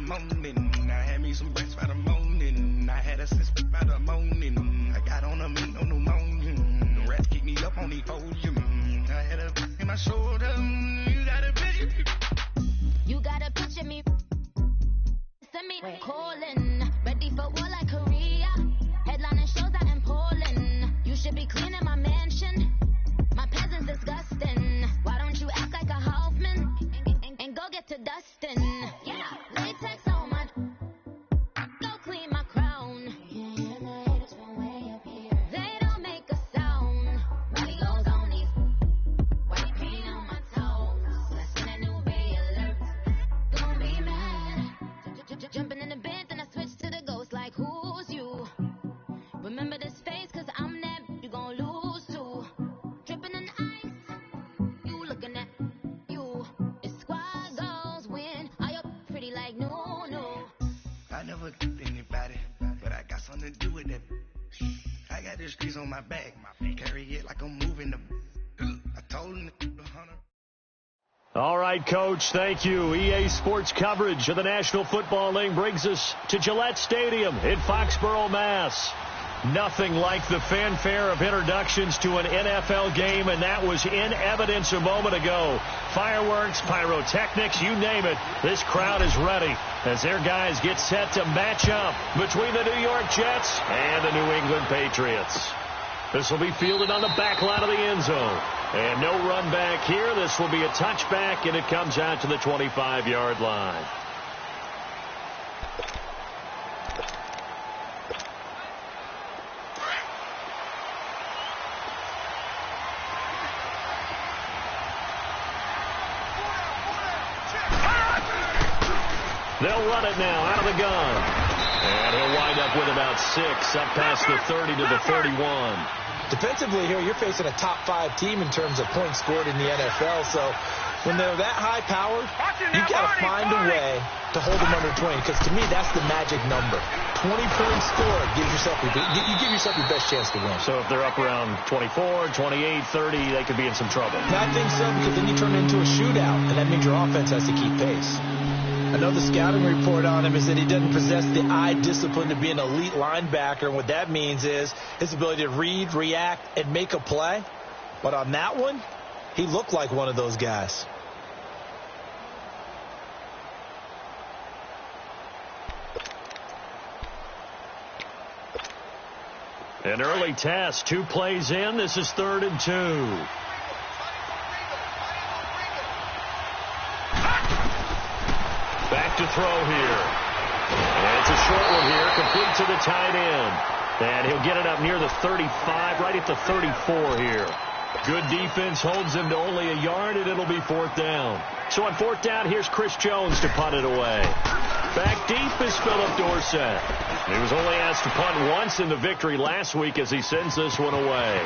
morning. I had me some breakfast by the morning. I had a sense by the morning. I got on a meat on pneumonia. The rats keep me up on the podium. I had a in my shoulder. You got a picture. You got a picture me. Send me calling. Ready for war like Korea. Headlining shows out in Poland. You should be cleaning my mansion. My peasants disgusting. Why don't you act like a Hoffman and go get to dustin'? Yeah, latex on my. Go clean my crown. They don't make a sound. Body goes on these. White paint on my toes. Lesson a new ray alert. Don't be mad. Jumping in the bed, then I switch to the ghost like who's you? Remember this face, cause I'm that you gon' lose too. Dripping in ice, you looking at you. It's squad goals win. Are you pretty like no? I never did anybody, but I got something to do with that. I got the streets on my back, carry it like I'm moving the. I told him the 100. All right, Coach, thank you. EA Sports coverage of the National Football League brings us to Gillette Stadium in Foxborough, Mass. Nothing like the fanfare of introductions to an NFL game, and that was in evidence a moment ago. Fireworks, pyrotechnics, you name it. This crowd is ready as their guys get set to match up between the New York Jets and the New England Patriots. This will be fielded on the back line of the end zone. And no run back here. This will be a touchback, and it comes out to the 25-yard line. They'll run it now out of the gun. And he'll wind up with about 6 up past the 30 to the 31. Defensively here, you're facing a top-5 team in terms of points scored in the NFL. So when they're that high-powered, you've got to find a way to hold them under 20. Because to me, that's the magic number. 20 points scored gives yourself you give yourself your best chance to win. So if they're up around 24, 28, 30, they could be in some trouble. I think so, because then you turn it into a shootout, and that means your offense has to keep pace. Another scouting report on him is that he doesn't possess the eye discipline to be an elite linebacker. And what that means is his ability to read, react, and make a play. But on that one, he looked like one of those guys. An early test, 2 plays in. This is 3rd and 2. Back to throw here. And it's a short one here, complete to the tight end. And he'll get it up near the 35, right at the 34 here. Good defense holds him to only a yard, and it'll be 4th down. So on 4th down, here's Chris Jones to punt it away. Back deep is Philip Dorsett. He was only asked to punt once in the victory last week as he sends this one away.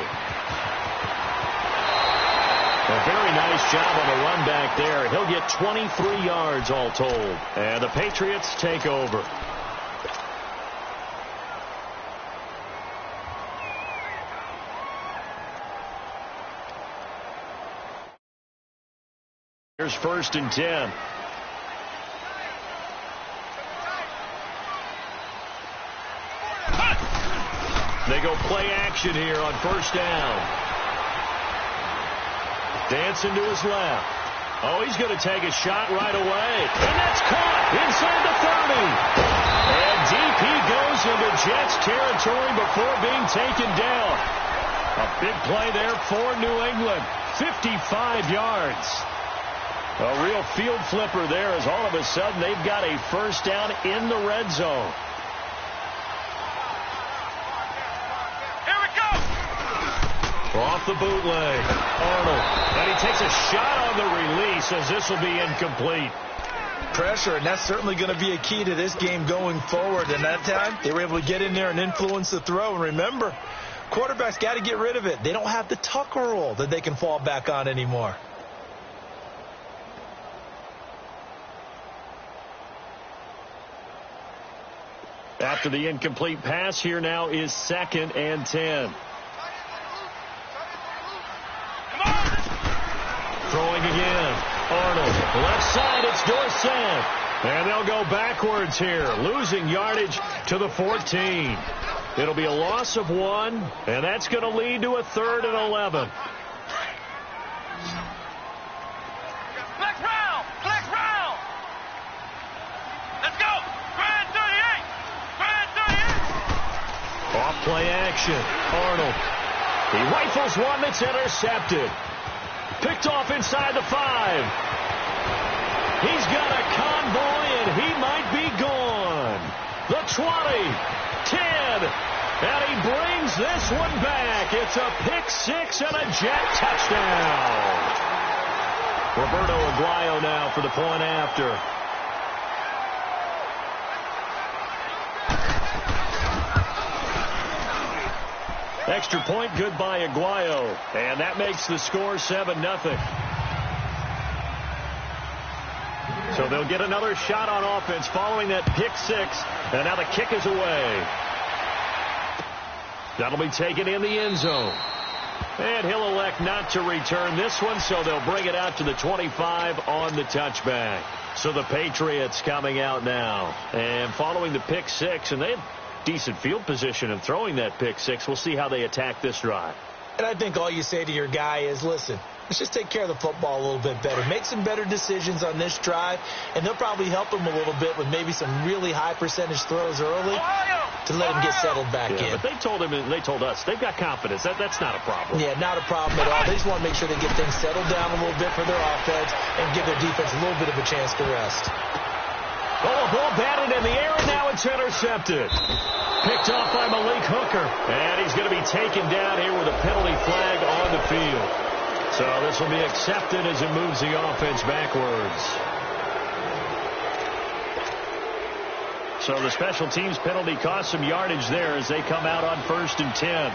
A very nice job on the run back there. He'll get 23 yards all told. And the Patriots take over. Here's 1st and 10. They go play action here on 1st down. Dancing to his left. Oh, he's going to take a shot right away. And that's caught inside the 30. And deep he goes into Jets territory before being taken down. A big play there for New England. 55 yards. A real field flipper there as all of a sudden they've got a 1st down in the red zone. Off the bootleg, Arnold, and he takes a shot on the release as this will be incomplete. Pressure, and that's certainly going to be a key to this game going forward. And that time, they were able to get in there and influence the throw. And remember, quarterbacks got to get rid of it. They don't have the tuck rule that they can fall back on anymore. After the incomplete pass, here now is 2nd and 10. Throwing again. Arnold. Left side, it's Dorsett. And they'll go backwards here, losing yardage to the 14. It'll be a loss of 1, and that's going to lead to a 3rd and 11. Flex round! Flex round! Let's go! Grand 38! Grand 38! Off play action. Arnold. He rifles one that's intercepted. Picked off inside the 5. He's got a convoy, and he might be gone. The 20, 10, and he brings this one back. It's a pick 6 and a Jet touchdown. Roberto Aguayo now for the point after. Extra point, good by Aguayo. And that makes the score 7-0. So they'll get another shot on offense following that pick 6. And now the kick is away. That'll be taken in the end zone. And he'll elect not to return this one, so they'll bring it out to the 25 on the touchback. So the Patriots coming out now. And following the pick 6, and they have decent field position in throwing that pick 6. We'll see how they attack this drive. And I think all you say to your guy is, listen, let's just take care of the football a little bit better. Make some better decisions on this drive, and they'll probably help him a little bit with maybe some really high percentage throws early to let him get settled back in. But they told him, and they told us, they've got confidence. That's not a problem. Yeah, not a problem at all. They just want to make sure they get things settled down a little bit for their offense and give their defense a little bit of a chance to rest. Oh, a ball batted in the air, and now it's intercepted. Picked off by Malik Hooker. And he's going to be taken down here with a penalty flag on the field. So this will be accepted as it moves the offense backwards. So the special teams penalty cost some yardage there as they come out on 1st and 10.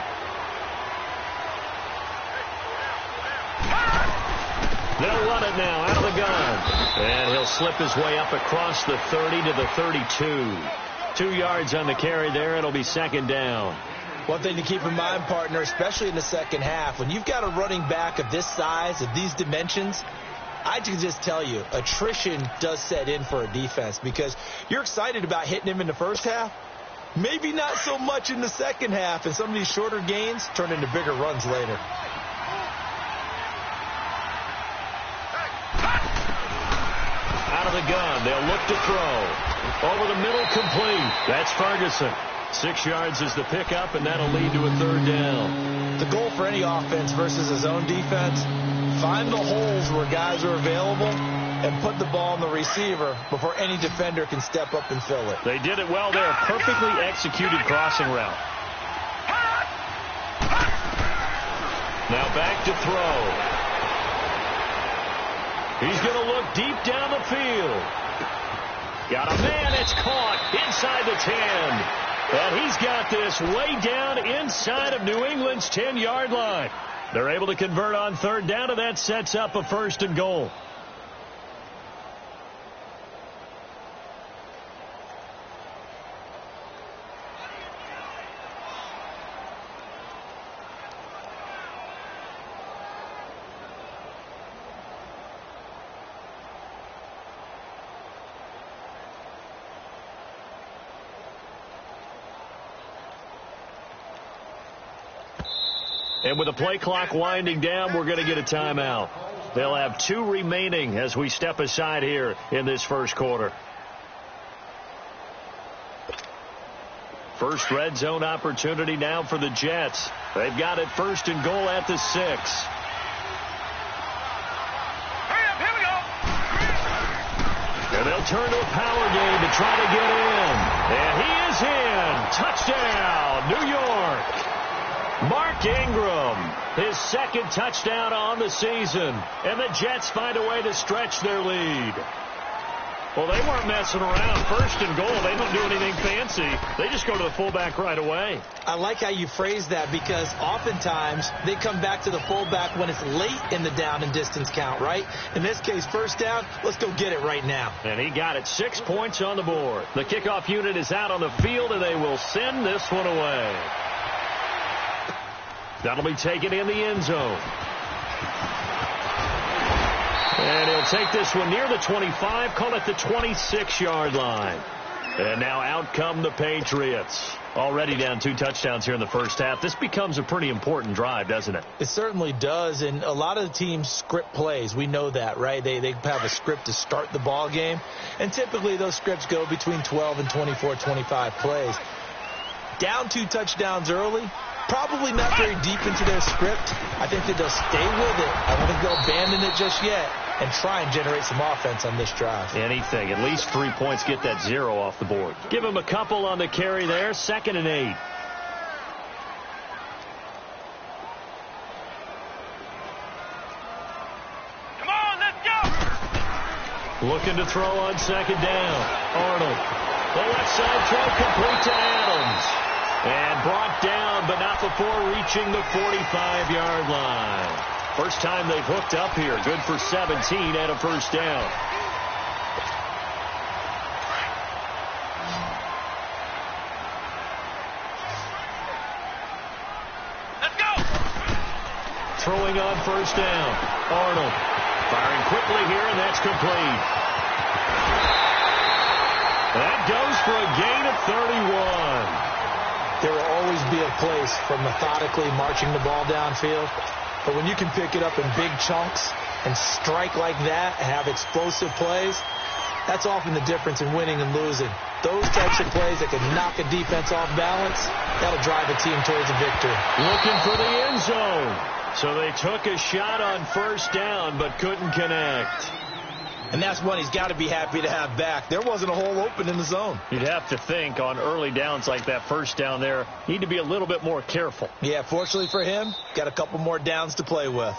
They'll run it now out of the gun. And he'll slip his way up across the 30 to the 32. 2 yards on the carry there. It'll be 2nd down. One thing to keep in mind, partner, especially in the second half, when you've got a running back of this size, of these dimensions, I can just tell you, attrition does set in for a defense because you're excited about hitting him in the first half. Maybe not so much in the second half, and some of these shorter gains turn into bigger runs later. Out of the gun, they'll look to throw. Over the middle, complete. That's Ferguson. 6 yards is the pickup, and that'll lead to a 3rd down. The goal for any offense versus his own defense, find the holes where guys are available and put the ball on the receiver before any defender can step up and fill it. They did it well there. Perfectly executed crossing route. Now back to throw. He's going to look deep down the field. Got a man. It's caught inside the 10. And he's got this way down inside of New England's 10-yard line. They're able to convert on 3rd down, and that sets up a 1st and goal. And with the play clock winding down, we're going to get a timeout. They'll have 2 remaining as we step aside here in this first quarter. First red zone opportunity now for the Jets. They've got it 1st and goal at the 6. Here we go. And they'll turn to a power game to try to get in. And he is in. Touchdown, New York. Mark Ingram, his 2nd touchdown on the season. And the Jets find a way to stretch their lead. Well, they weren't messing around. 1st and goal, they don't do anything fancy. They just go to the fullback right away. I like how you phrase that because oftentimes they come back to the fullback when it's late in the down and distance count, right? In this case, 1st down, let's go get it right now. And he got it. 6 points on the board. The kickoff unit is out on the field, and they will send this one away. That'll be taken in the end zone. And he'll take this one near the 25, call it the 26-yard line. And now out come the Patriots. Already down 2 touchdowns here in the first half. This becomes a pretty important drive, doesn't it? It certainly does, and a lot of the teams script plays. We know that, right? They have a script to start the ball game, and typically those scripts go between 12 and 24, 25 plays. Down 2 touchdowns early, probably not very deep into their script. I think that they'll stay with it. I don't think they'll abandon it just yet and try and generate some offense on this drive. Anything. At least 3 points, get that 0 off the board. Give him a couple on the carry there. 2nd and 8. Come on, let's go! Looking to throw on 2nd down. Arnold. The left side throw complete to Adams. And brought down, but not before reaching the 45-yard line. First time they've hooked up here. Good for 17 and a first down. Let's go! Throwing on first down. Arnold firing quickly here, and that's complete. That goes for a gain of 31. There will always be a place for methodically marching the ball downfield. But when you can pick it up in big chunks and strike like that, have explosive plays, that's often the difference in winning and losing. Those types of plays that can knock a defense off balance, that'll drive a team towards a victory. Looking for the end zone. So they took a shot on first down but couldn't connect. And that's one he's got to be happy to have back. There wasn't a hole open in the zone. You'd have to think on early downs like that first down there, need to be a little bit more careful. Yeah, fortunately for him, got a couple more downs to play with.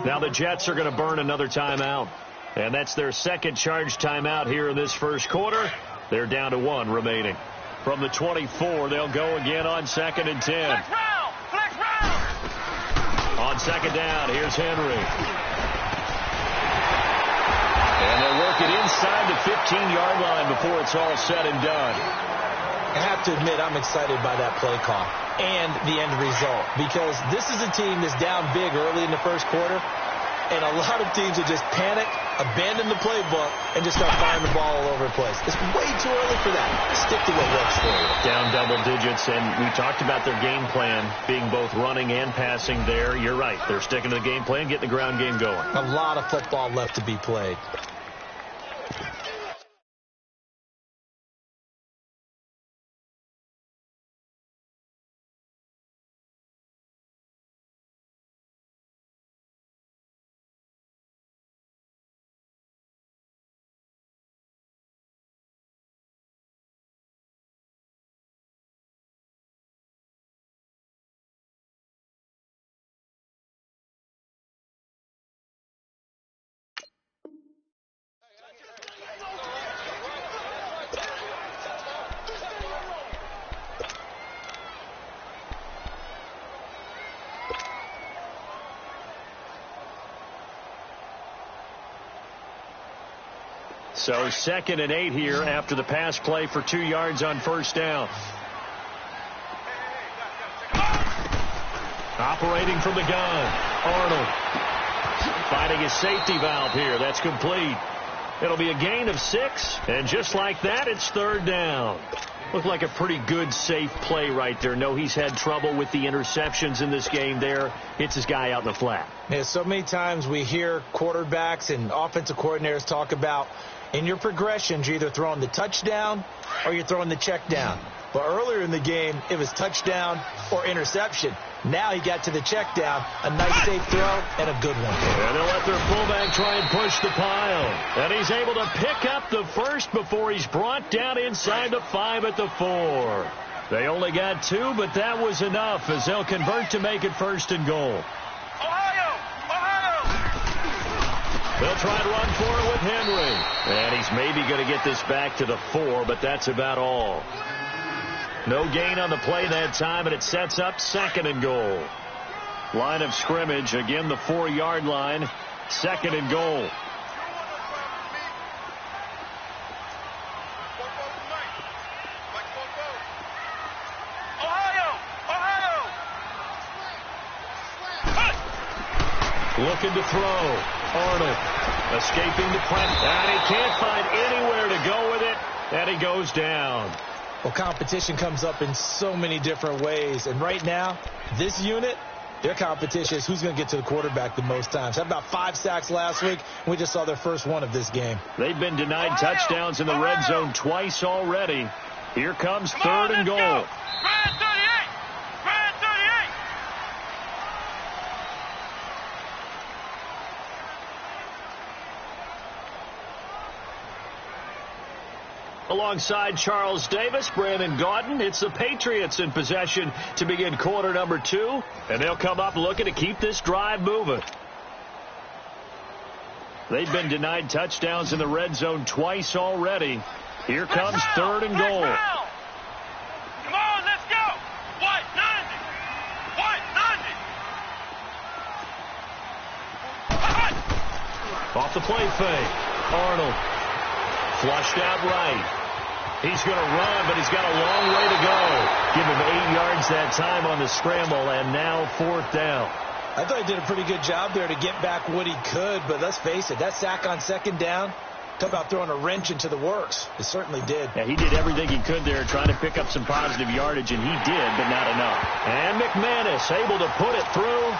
Now the Jets are going to burn another timeout. And that's their second charge timeout here in this first quarter. They're down to 1 remaining. From the 24, they'll go again on 2nd and 10. Flex round! Flex round! On 2nd down, here's Henry. And they'll work it inside the 15-yard line before it's all said and done. I have to admit, I'm excited by that play call and the end result, because this is a team that's down big early in the first quarter, and a lot of teams will just panic, abandon the playbook, and just start firing the ball all over the place. It's way too early for that. Stick to what works for you. Down double digits, and we talked about their game plan being both running and passing there. You're right. They're sticking to the game plan, getting the ground game going. A lot of football left to be played. So 2nd and 8 here after the pass play for 2 yards on first down. Operating from the gun, Arnold. Finding his safety valve here. That's complete. It'll be a gain of 6, and just like that, it's 3rd down. Looked like a pretty good, safe play right there. No, he's had trouble with the interceptions in this game there. Hits his guy out in the flat. Yeah, so many times we hear quarterbacks and offensive coordinators talk about in your progressions, you're either throwing the touchdown or you're throwing the check down. But earlier in the game, it was touchdown or interception. Now he got to the check down, a nice safe throw, and a good one. And they'll let their fullback try and push the pile. And he's able to pick up the first before he's brought down inside the 5 at the 4. They only got 2, but that was enough as they'll convert to make it 1st and goal. They'll try to run for it with Henry. And he's maybe going to get this back to the 4, but that's about all. No gain on the play that time, and it sets up 2nd and goal. Line of scrimmage, again the 4-yard line, 2nd and goal. Looking to throw. Arnold escaping the press. And he can't find anywhere to go with it. And he goes down. Well, competition comes up in so many different ways. And right now, this unit, their competition is who's going to get to the quarterback the most times. Had about 5 sacks last week. We just saw their first one of this game. They've been denied touchdowns in the red zone twice already. Here comes third and goal. Alongside Charles Davis, Brandon Gaudin, it's the Patriots in possession to begin quarter number 2, and they'll come up looking to keep this drive moving. They've been denied touchdowns in the red zone twice already. Here comes third and goal. Come on, let's go. What? 90. Off the play fake. Arnold. Flushed out right. He's going to run, but he's got a long way to go. Give him 8 yards that time on the scramble, and now 4th down. I thought he did a pretty good job there to get back what he could, but let's face it, that sack on 2nd down, talk about throwing a wrench into the works. It certainly did. Yeah, he did everything he could there trying to pick up some positive yardage, and he did, but not enough. And McManus able to put it through,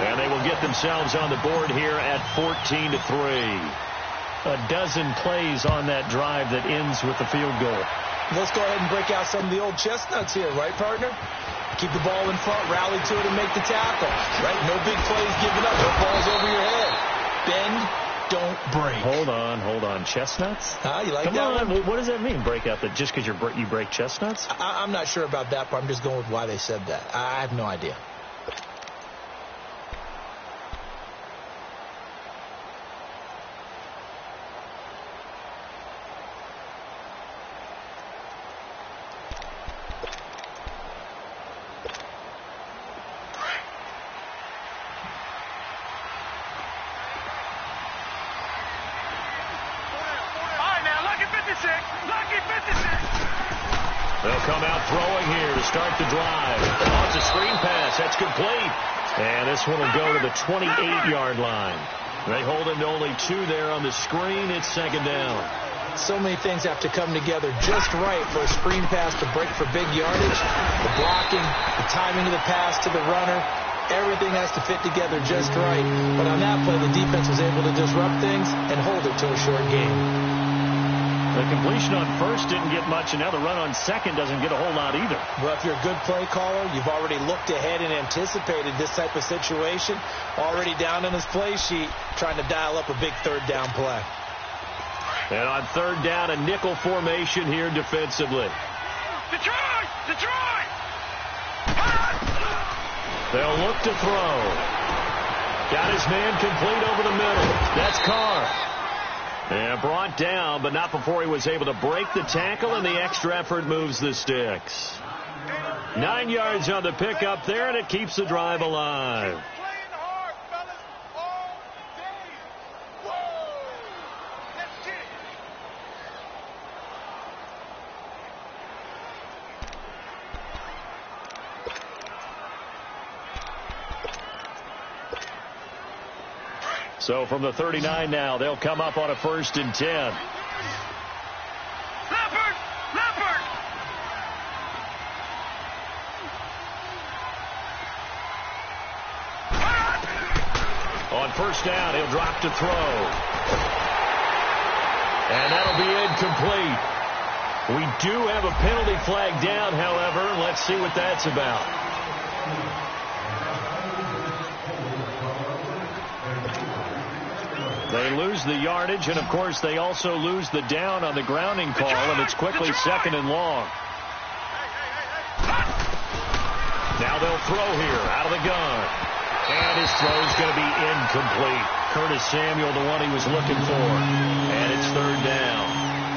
and they will get themselves on the board here at 14-3. A dozen plays on that drive that ends with the field goal. Let's go ahead and break out some of the old chestnuts here, right, partner? Keep the ball in front, rally to it, and make the tackle. Right? No big plays given up. No balls over your head. Bend, don't break. Hold on. Chestnuts? You like Come that on. one? What does that mean, break out? That just because you break chestnuts? I'm not sure about that, but I'm just going with why they said that. I have no idea. They'll come out throwing here to start the drive. Oh, it's a screen pass. That's complete. And this one will go to the 28-yard line. They hold him to only 2 there on the screen. It's 2nd down. So many things have to come together just right for a screen pass to break for big yardage. The blocking, the timing of the pass to the runner, everything has to fit together just right. But on that play, the defense was able to disrupt things and hold it to a short game. The completion on first didn't get much, and now the run on second doesn't get a whole lot either. Well, if you're a good play caller, you've already looked ahead and anticipated this type of situation. Already down in his play sheet, trying to dial up a big 3rd down play. And on 3rd down, a nickel formation here defensively. Detroit! They'll look to throw. Got his man complete over the middle. That's Carr. And brought down, but not before he was able to break the tackle, and the extra effort moves the sticks. 9 yards on the pickup there, and it keeps the drive alive. So from the 39 now, they'll come up on a 1st and 10. Leopard! On 1st down, he'll drop to throw. And that'll be incomplete. We do have a penalty flag down, however. Let's see what that's about. They lose the yardage, and, of course, they also lose the down on the grounding call, and it's quickly 2nd and long. Now they'll throw here out of the gun. And his throw's going to be incomplete. Curtis Samuel, the one he was looking for. And it's 3rd down.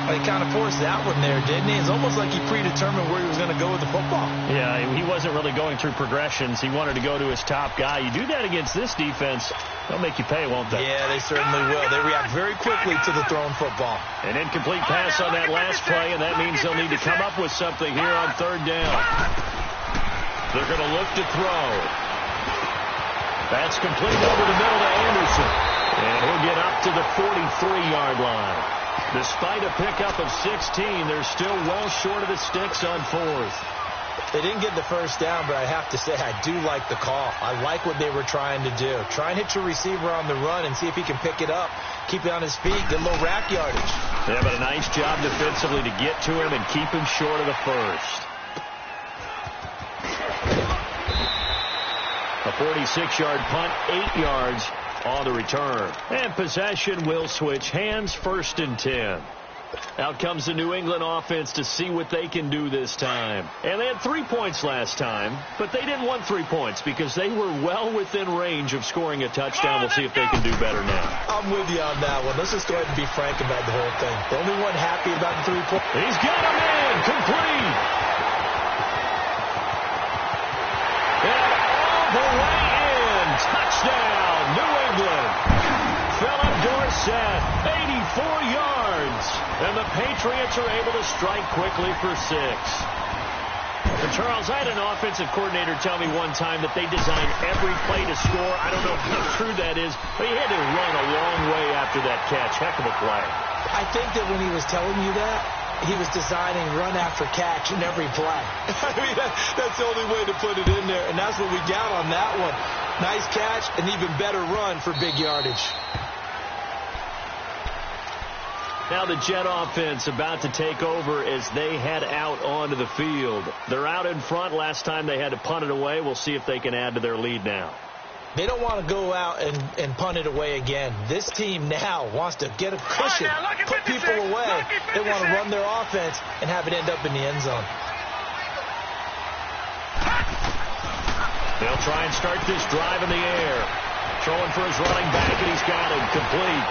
Well, he kind of forced that one there, didn't he? It's almost like he predetermined where he was going to go with the football. Yeah, he wasn't really going through progressions. He wanted to go to his top guy. You do that against this defense, they'll make you pay, won't they? Yeah, they certainly will. They react very quickly to the thrown football. An incomplete pass on that last play, and that means they'll need to come up with something here on 3rd down. They're going to look to throw. That's complete over the middle to Anderson. And he'll get up to the 43-yard line. Despite a pickup of 16, they're still well short of the sticks on fourth. They didn't get the first down, but I have to say I do like the call. I like what they were trying to do. Try and hit your receiver on the run and see if he can pick it up. Keep it on his feet. Get a little rack yardage. Yeah, but a nice job defensively to get to him and keep him short of the first. A 46-yard punt, 8 yards on the return. And possession will switch hands, 1st and 10. Out comes the New England offense to see what they can do this time. And they had 3 points last time, but they didn't want 3 points because they were well within range of scoring a touchdown. We'll see if they can do better now. I'm with you on that one. Let's just go ahead and be frank about the whole thing. The only one happy about the 3 points. He's got him in, complete. And all the way in, touchdown, New England. Philip Dorsett, 84 yards. And the Patriots are able to strike quickly for 6. And Charles, I had an offensive coordinator tell me one time that they designed every play to score. I don't know how true that is, but he had to run a long way after that catch. Heck of a play. I think that when he was telling you that, he was designing run after catch in every play. I mean, that's the only way to put it in there, and that's what we got on that one. Nice catch, an even better run for big yardage. Now the Jet offense about to take over as they head out onto the field. They're out in front. Last time they had to punt it away. We'll see if they can add to their lead now. They don't want to go out and punt it away again. This team now wants to get a cushion, put people away. They want to run their offense and have it end up in the end zone. They'll try and start this drive in the air. Throwing for his running back, and he's got him complete.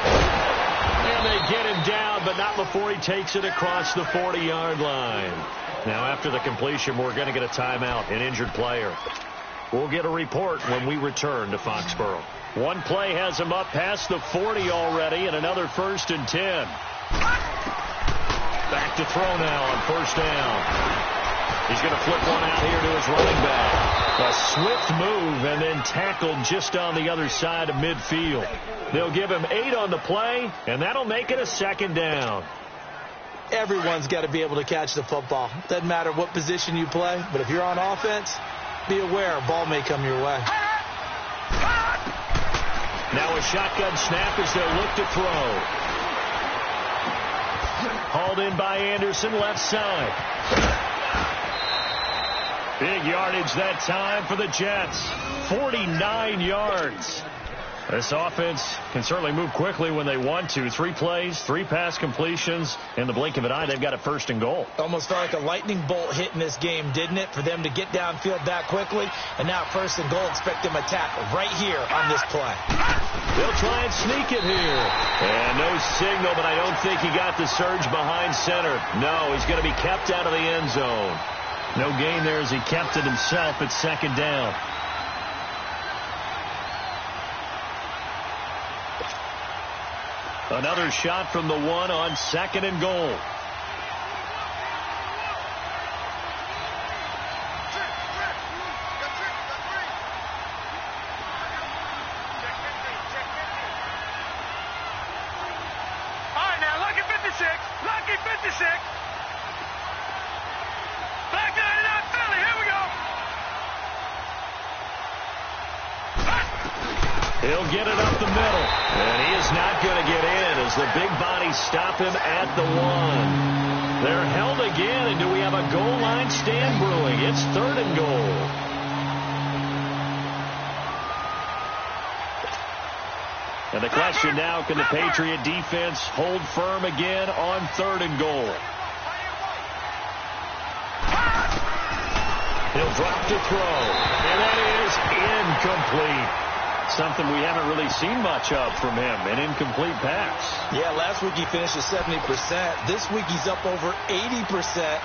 And they get him down, but not before he takes it across the 40-yard line. Now, after the completion, we're going to get a timeout, an injured player. We'll get a report when we return to Foxborough. One play has him up past the 40 already, and another 1st and 10. Back to throw now on 1st down. He's going to flip one out here to his running back. A swift move and then tackled just on the other side of midfield. They'll give him 8 on the play, and that'll make it a 2nd down. Everyone's got to be able to catch the football. Doesn't matter what position you play, but if you're on offense, be aware a ball may come your way. Now a shotgun snap as they'll look to throw. Hauled in by Anderson, left side. Big yardage that time for the Jets. 49 yards. This offense can certainly move quickly when they want to. 3 plays, 3 pass completions. In the blink of an eye, they've got a 1st and goal. Almost felt like a lightning bolt hit in this game, didn't it? For them to get downfield that quickly. And now 1st and goal, expect them to tackle right here on this play. They'll try and sneak it here. And no signal, but I don't think he got the surge behind center. No, he's going to be kept out of the end zone. No gain there as he kept it himself at 2nd down. Another shot from the 1 on 2nd and goal. All right, now, lucky 56. Lucky 56. Back 99 Philly. Here we go. He'll get it up the middle. And he is not going to get in as the big bodies stop him at the 1. They're held again, and do we have a goal line stand brewing? It's 3rd and goal. And the question now, can the Patriot defense hold firm again on 3rd and goal? He'll drop to throw, and that is incomplete. Something we haven't really seen much of from him, an incomplete pass. Yeah, last week he finished at 70%. This week he's up over 80%.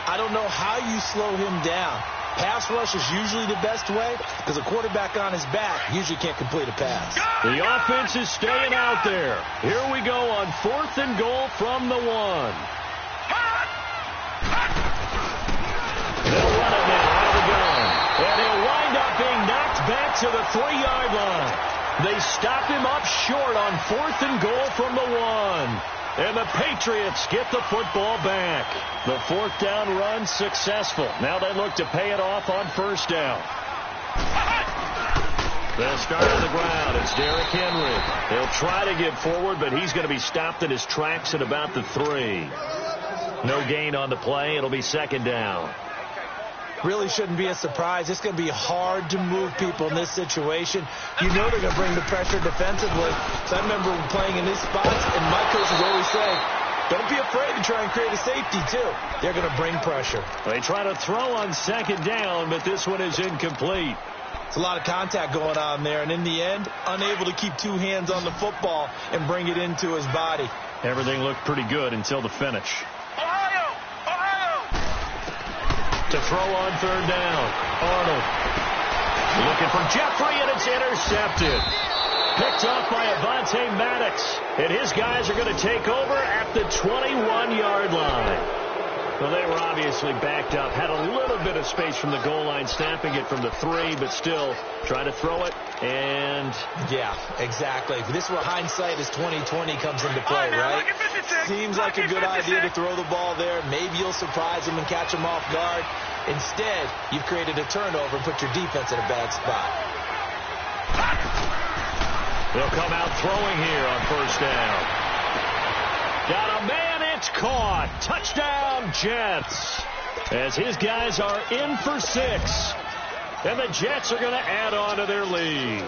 I don't know how you slow him down. Pass rush is usually the best way because a quarterback on his back usually can't complete a pass. The offense is staying out there. Here we go on 4th and goal from the 1. They'll run it now out of the gun. And he'll wind up being knocked back to to the 3-yard line. They stop him up short on 4th and goal from the 1. And the Patriots get the football back. The 4th down run successful. Now they look to pay it off on 1st down. They'll start on the ground. It's Derrick Henry. He'll try to get forward, but he's going to be stopped in his tracks at about the 3. No gain on the play. It'll be 2nd down. Really shouldn't be a surprise. It's going to be hard to move people in this situation. You know they're going to bring the pressure defensively. So I remember playing in these spots, and my coaches always say, don't be afraid to try and create a safety, too. They're going to bring pressure. They try to throw on 2nd down, but this one is incomplete. It's a lot of contact going on there, and in the end, unable to keep 2 hands on the football and bring it into his body. Everything looked pretty good until the finish. To throw on 3rd down. Arnold looking for Jeffrey, and it's intercepted. Picked off by Avonte Maddox. And his guys are going to take over at the 21-yard line. Well, they were obviously backed up. Had a little bit of space from the goal line, snapping it from the 3, but still try to throw it. And yeah, exactly. This is where hindsight is 20/20 comes into play, right? Seems like a good idea to throw the ball there. Maybe you'll surprise them and catch them off guard. Instead, you've created a turnover and put your defense in a bad spot. They'll come out throwing here on 1st down. Got a man. It's caught. Touchdown, Jets. As his guys are in for 6. And the Jets are going to add on to their lead.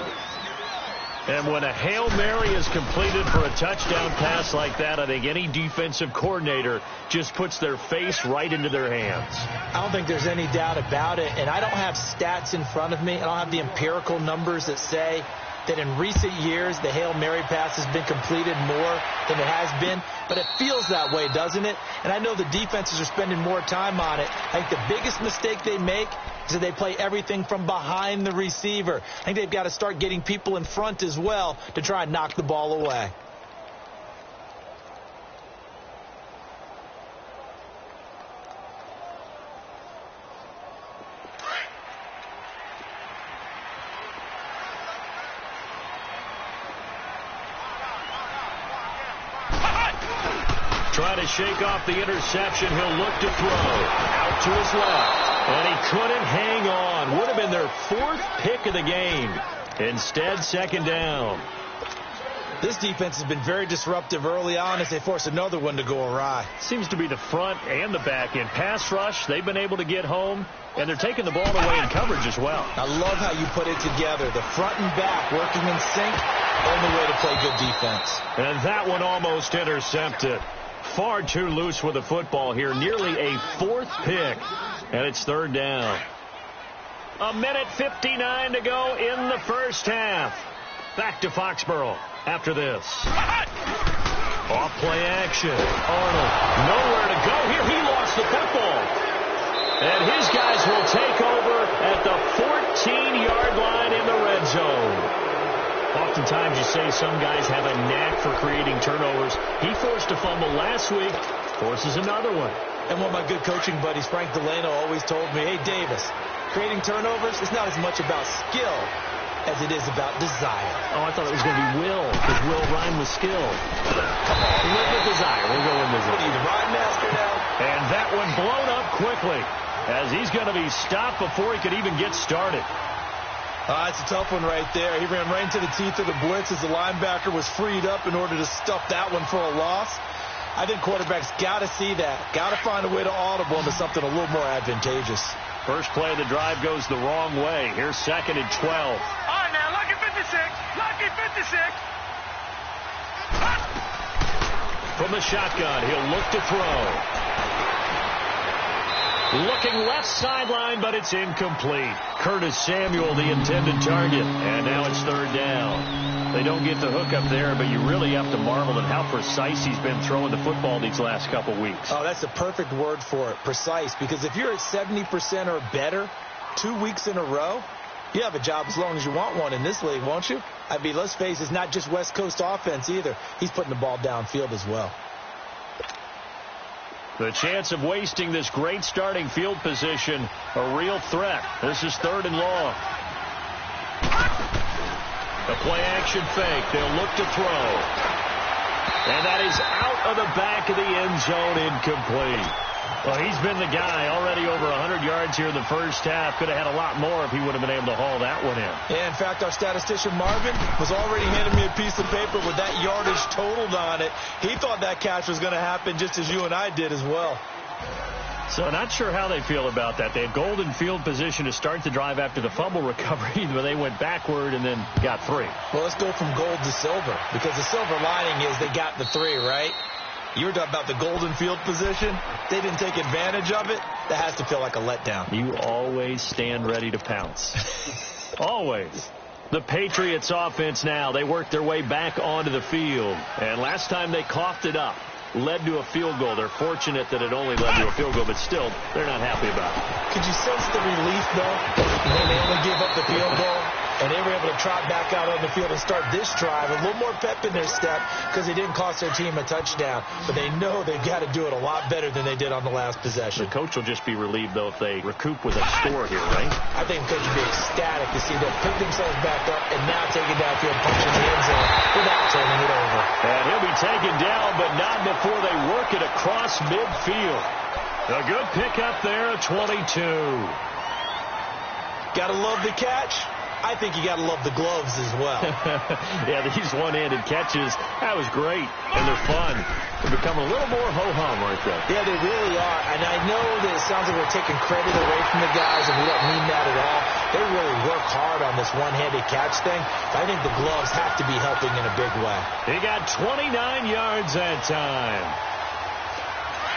And when a Hail Mary is completed for a touchdown pass like that, I think any defensive coordinator just puts their face right into their hands. I don't think there's any doubt about it. And I don't have stats in front of me. I don't have the empirical numbers that say that in recent years the Hail Mary pass has been completed more than it has been. But it feels that way, doesn't it? And I know the defenses are spending more time on it. I think the biggest mistake they make is that they play everything from behind the receiver. I think they've got to start getting people in front as well to try and knock the ball away. Trying to shake off the interception. He'll look to throw. Out to his left. And he couldn't hang on. Would have been their 4th pick of the game. Instead, 2nd down. This defense has been very disruptive early on as they force another one to go awry. Seems to be the front and the back end. Pass rush, they've been able to get home. And they're taking the ball away in coverage as well. I love how you put it together. The front and back working in sync. Only way to play good defense. And that one almost intercepted. Far too loose with the football here. Nearly a 4th pick. And it's 3rd down. 1:59 to go in the 1st half. Back to Foxborough after this. Off play action. Arnold nowhere to go here. He lost the football. And his guys will take over at the 14-yard line in the red zone. Oftentimes you say some guys have a knack for creating turnovers. He forced a fumble last week, forces another one. And one of my good coaching buddies, Frank Delano, always told me, hey, Davis, creating turnovers is not as much about skill as it is about desire. Oh, I thought it was going to be will, because will rhyme with skill. Come on, live with desire. We'll go in desire. What are you, the rhyme master now? And that one blown up quickly, as he's going to be stopped before he could even get started. It's a tough one right there. He ran right into the teeth of the blitz as the linebacker was freed up in order to stuff that one for a loss. I think quarterbacks got to see that. Got to find a way to audible into something a little more advantageous. First play of the drive goes the wrong way. Here's 2nd and 12. All right, now, lucky 56. Lucky 56. From the shotgun, he'll look to throw. Looking left sideline, but it's incomplete. Curtis Samuel, the intended target. And now it's 3rd down. They don't get the hook up there, but you really have to marvel at how precise he's been throwing the football these last couple weeks. Oh, that's the perfect word for it, precise. Because if you're at 70% or better 2 weeks in a row, you have a job as long as you want one in this league, won't you? I mean, let's face it, it's not just West Coast offense either. He's putting the ball downfield as well. The chance of wasting this great starting field position, a real threat. This is 3rd and long. A play-action fake. They'll look to throw. And that is out of the back of the end zone, incomplete. Well, he's been the guy already over 100 yards here in the first half. Could have had a lot more if he would have been able to haul that one in. Yeah, in fact, our statistician Marvin was already handing me a piece of paper with that yardage totaled on it. He thought that catch was going to happen just as you and I did as well. So not sure how they feel about that. They had golden field position to start the drive after the fumble recovery, but they went backward and then got 3. Well, let's go from gold to silver, because the silver lining is they got the 3, right? You were talking about the golden field position. They didn't take advantage of it. That has to feel like a letdown. You always stand ready to pounce. Always. The Patriots offense now. They worked their way back onto the field. And last time they coughed it up. Led to a field goal. They're fortunate that it only led to a field goal, but still, they're not happy about it. Could you sense the relief, though, when they only gave up the field goal, and they were able to trot back out on the field and start this drive, a little more pep in their step, because they didn't cost their team a touchdown, but they know they've got to do it a lot better than they did on the last possession. The coach will just be relieved, though, if they recoup with a score here, right? I think the coach would be ecstatic to see them pick themselves back up and now take it downfield, punching the end zone without turning it over. And he'll be taken down, but not before they work it across midfield. A good pickup there at 22. Gotta love the catch. I think you got to love the gloves as well. Yeah, these one-handed catches, that was great, and they're fun. They're becoming a little more ho-hum, aren't they? Yeah, they really are, and I know that it sounds like we're taking credit away from the guys, and we don't mean that at all. They really work hard on this one-handed catch thing. I think the gloves have to be helping in a big way. He got 29 yards that time.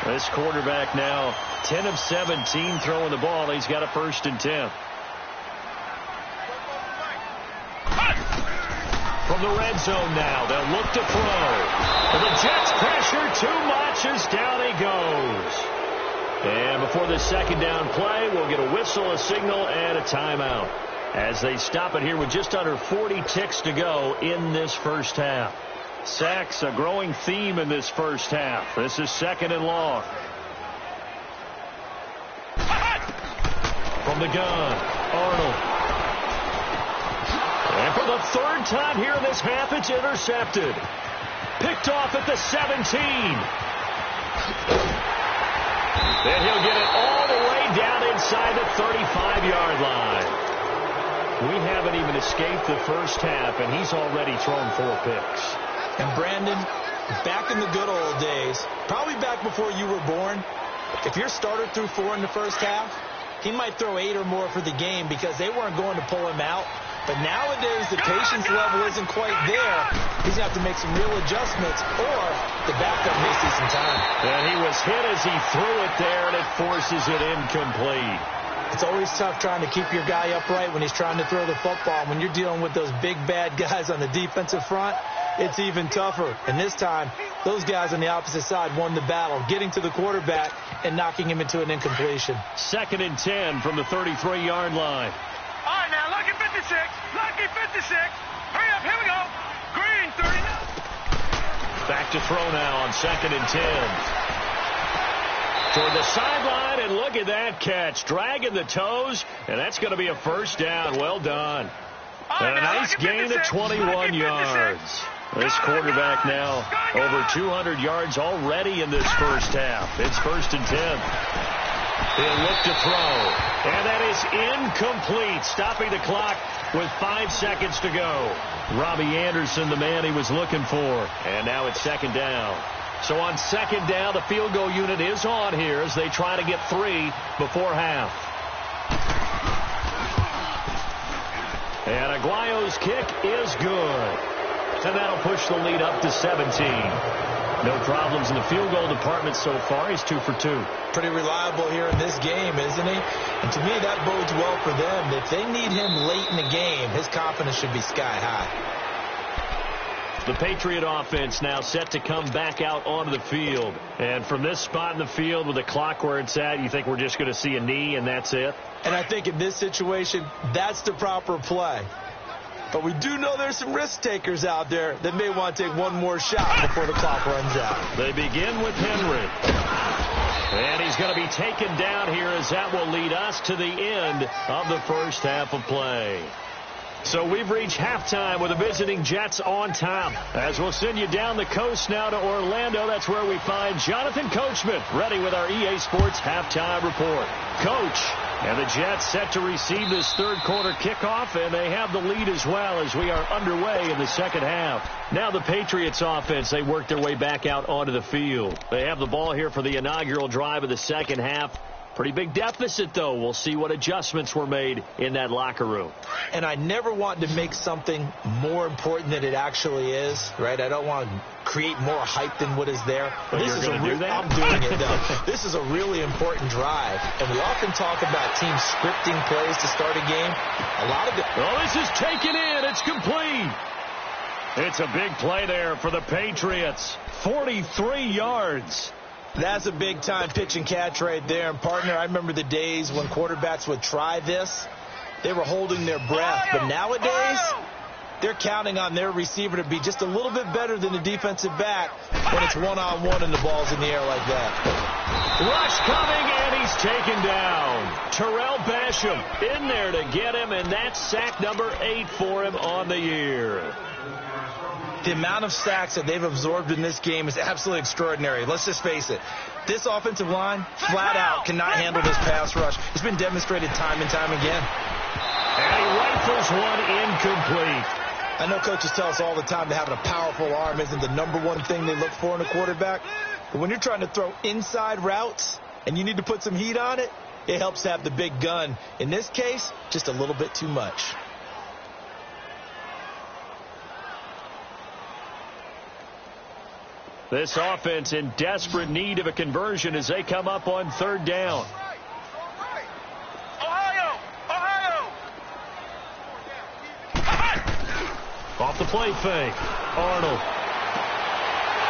This quarterback now 10 of 17 throwing the ball. He's got a 1st and 10. From the red zone now, they'll look to throw. And the Jets pressure too much as down he goes. And before the second down play, we'll get a whistle, a signal, and a timeout as they stop it here with just under 40 ticks to go in this first half. Sacks, a growing theme in this first half. This is 2nd and long. From the gun, Arnold. And for the 3rd time here in this half, it's intercepted. Picked off at the 17. Then he'll get it all the way down inside the 35-yard line. We haven't even escaped the first half, and he's already thrown 4 picks. And Brandon, back in the good old days, probably back before you were born, if your starter threw 4 in the first half, he might throw 8 or more for the game because they weren't going to pull him out. But nowadays, the patience level isn't quite there. He's going to have to make some real adjustments, or the backup may see some time. And he was hit as he threw it there, and it forces it incomplete. It's always tough trying to keep your guy upright when he's trying to throw the football. When you're dealing with those big, bad guys on the defensive front, it's even tougher. And this time, those guys on the opposite side won the battle, getting to the quarterback and knocking him into an incompletion. 2nd and 10 from the 33-yard line. All right, now, lucky 56. Lucky 56. Hurry up, here we go. Green, 39. Back to throw now on 2nd and 10. Toward the sideline, and look at that catch. Dragging the toes, and that's going to be a 1st down. Well done. And a nice gain of 21 yards. This quarterback now over 200 yards already in this first half. It's 1st and 10. He'll look to throw. And that is incomplete. Stopping the clock with 5 seconds to go. Robbie Anderson, the man he was looking for. And now it's 2nd down. So on 2nd down, the field goal unit is on here as they try to get 3 before half. And Aguayo's kick is good. And that'll push the lead up to 17. No problems in the field goal department so far. He's 2 for 2. Pretty reliable here in this game, isn't he? And to me, that bodes well for them. If they need him late in the game, his confidence should be sky high. The Patriot offense now set to come back out onto the field. And from this spot in the field with the clock where it's at, you think we're just going to see a knee and that's it? And I think in this situation, that's the proper play. But we do know there's some risk takers out there that may want to take one more shot before the clock runs out. They begin with Henry. And he's going to be taken down here as that will lead us to the end of the first half of play. So we've reached halftime with the visiting Jets on top. As we'll send you down the coast now to Orlando, that's where we find Jonathan Coachman, ready with our EA Sports halftime report. Coach, and the Jets set to receive this third-quarter kickoff, and they have the lead as well as we are underway in the second half. Now the Patriots offense, they work their way back out onto the field. They have the ball here for the inaugural drive of the second half. Pretty big deficit, though. We'll see what adjustments were made in that locker room. And I never want to make something more important than it actually is, right? I don't want to create more hype than what is there. But you're going to do that? I'm doing it, though. This is a really important drive. And we often talk about teams scripting plays to start a game. A lot of it. Oh, this is taken in. It's complete. It's a big play there for the Patriots. 43 yards. That's a big-time pitch and catch right there. And, partner, I remember the days when quarterbacks would try this. They were holding their breath. But nowadays, they're counting on their receiver to be just a little bit better than the defensive back when it's one-on-one and the ball's in the air like that. Rush coming, and he's taken down. Terrell Basham in there to get him, and that's sack number 8 for him on the year. The amount of sacks that they've absorbed in this game is absolutely extraordinary. Let's just face it. This offensive line, flat out, cannot handle this pass rush. It's been demonstrated time and time again. And he rifles one incomplete. I know coaches tell us all the time that having a powerful arm isn't the number one thing they look for in a quarterback. But when you're trying to throw inside routes and you need to put some heat on it, it helps to have the big gun. In this case, just a little bit too much. This offense in desperate need of a conversion as they come up on third down. Ohio! Off the play fake. Arnold.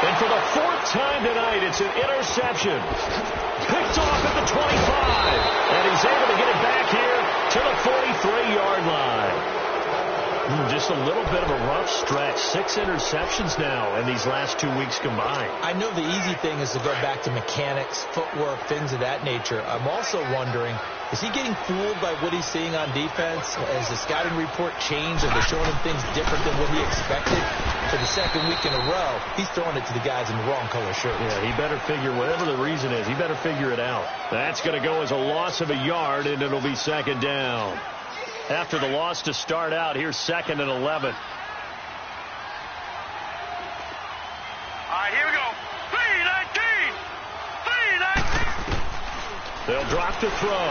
And for the fourth time tonight, it's an interception. Picked off at the 25. And he's able to get it back here to the 43-yard line. Just a little bit of a rough stretch. 6 interceptions now in these last 2 weeks combined. I know the easy thing is to go back to mechanics, footwork, things of that nature. I'm also wondering, is he getting fooled by what he's seeing on defense? Has the scouting report changed? Are they showing him things different than what he expected? For the second week in a row, he's throwing it to the guys in the wrong color shirts. Yeah, he better figure, whatever the reason is, he better figure it out. That's going to go as a loss of a yard, and it'll be second down. After the loss to start out, here's 2nd and 11. All right, here we go. 3-19. They'll drop to throw.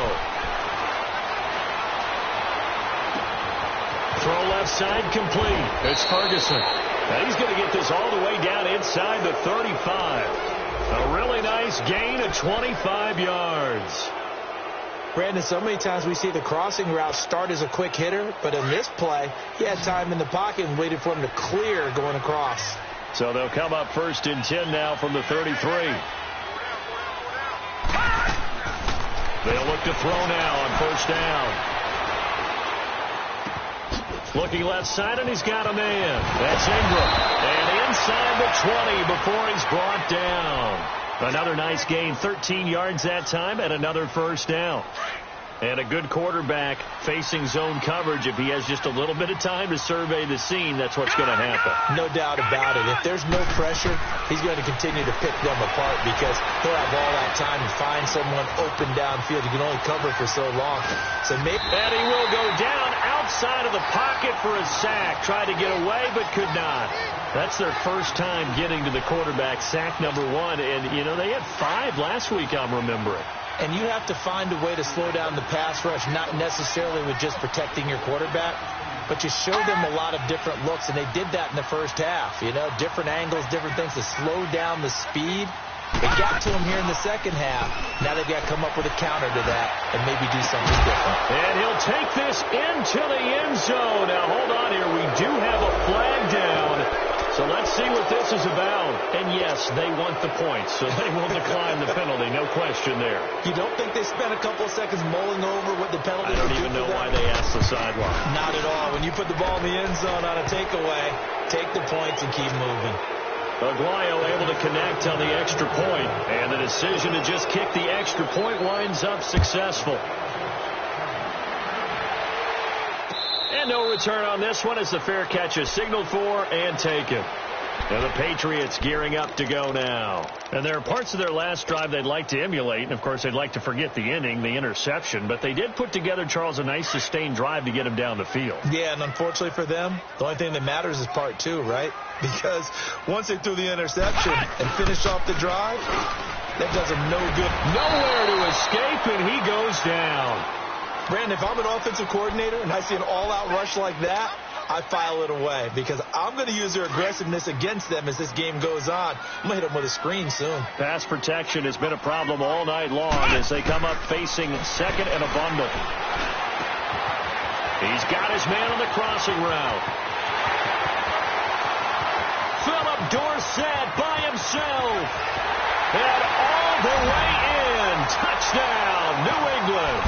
Throw left side complete. It's Ferguson. And he's going to get this all the way down inside the 35. A really nice gain of 25 yards. Brandon, so many times we see the crossing route start as a quick hitter, but in this play, he had time in the pocket and waited for him to clear going across. So they'll come up 1st and 10 now from the 33. They'll look to throw now on 1st down. Looking left side, and he's got a man. That's Ingram. And inside the 20 before he's brought down. Another nice gain, 13 yards that time, and another 1st down. And a good quarterback facing zone coverage. If he has just a little bit of time to survey the scene, that's what's going to happen. No doubt about it. If there's no pressure, he's going to continue to pick them apart because he'll have all that time to find someone open downfield. He can only cover for so long. So maybe. And he will go down outside of the pocket for a sack. Tried to get away, but could not. That's their first time getting to the quarterback, sack number 1. And, you know, they had 5 last week, I'm remembering. And you have to find a way to slow down the pass rush, not necessarily with just protecting your quarterback, but you show them a lot of different looks, and they did that in the first half. You know, different angles, different things to slow down the speed. It got to him here in the second half. Now they've got to come up with a counter to that and maybe do something different. And he'll take this into the end zone. Now, hold on here. We do have a flag down. So let's see what this is about. And, yes, they want the points, so they will decline the penalty. No question there. You don't think they spent a couple of seconds mulling over what the penalty I don't even know why they asked the sideline. Not at all. When you put the ball in the end zone on a takeaway, take the points and keep moving. Aguayo able to connect on the extra point, and the decision to just kick the extra point winds up successful. And no return on this one as the fair catch is signaled for and taken. And the Patriots gearing up to go now. And there are parts of their last drive they'd like to emulate. And, of course, they'd like to forget the inning, the interception. But they did put together, Charles, a nice sustained drive to get him down the field. Yeah, and unfortunately for them, the only thing that matters is part two, right? Because once they threw the interception and finished off the drive, that does them no good. Nowhere to escape, and he goes down. Brandon, if I'm an offensive coordinator and I see an all-out rush like that, I file it away because I'm going to use their aggressiveness against them as this game goes on. I'm going to hit them with a screen soon. Pass protection has been a problem all night long as they come up facing second and a bundle. He's got his man on the crossing route. Philip Dorsett by himself. And all the way in. Touchdown, New England.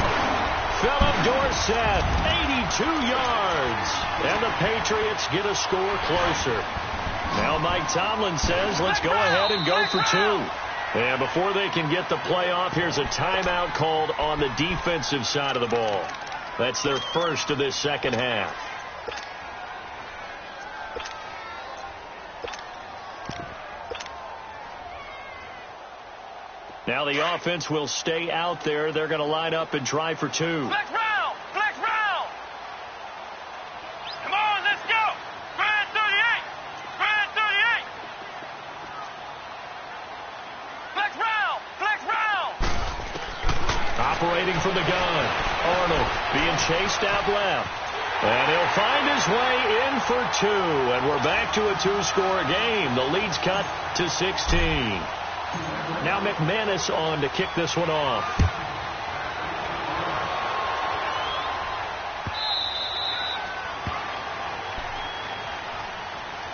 Philip Dorsett, 82 yards. And the Patriots get a score closer. Now Mike Tomlin says, let's go ahead and go for two. And before they can get the play off, here's a timeout called on the defensive side of the ball. That's their first of this second half. Now the offense will stay out there. They're going to line up and try for two. Flex round! Flex round! Come on, let's go! Brad 38! Brad 38! Flex round! Flex round! Operating from the gun. Arnold being chased out left. And he'll find his way in for two. And we're back to a two-score game. The lead's cut to 16. Now McManus on to kick this one off.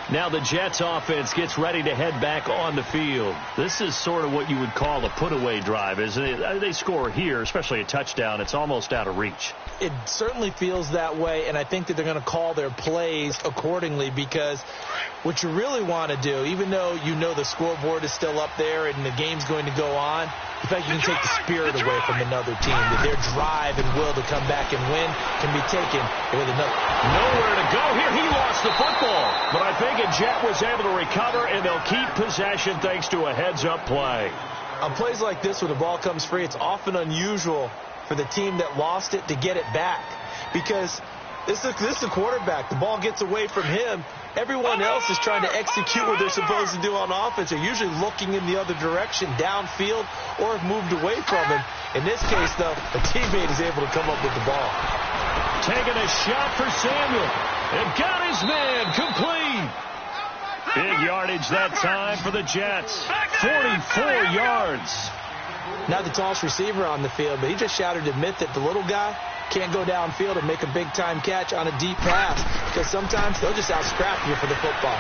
Now the Jets offense gets ready to head back on the field. This is sort of what you would call a put-away drive, isn't it? They score here, especially a touchdown. It's almost out of reach. It certainly feels that way, and I think that they're going to call their plays accordingly because what you really want to do, even though you know the scoreboard is still up there and the game's going to go on, in fact, you can take the spirit away from another team, that their drive and will to come back and win can be taken with another. Nowhere to go here. He lost the football, but I think a Jet was able to recover, and they'll keep possession thanks to a heads-up play. On plays like this where the ball comes free, it's often unusual for the team that lost it to get it back because this is a quarterback. The ball gets away from him. Everyone else is trying to execute what they're supposed to do on offense. They're usually looking in the other direction, downfield, or have moved away from him. In this case, though, a teammate is able to come up with the ball. Taking a shot for Samuel. And got his man complete. Big yardage that time for the Jets. 44 yards. Not the tallest receiver on the field, but he just shouted to admit that the little guy can't go downfield and make a big-time catch on a deep pass because sometimes they'll just out-scrap you for the football.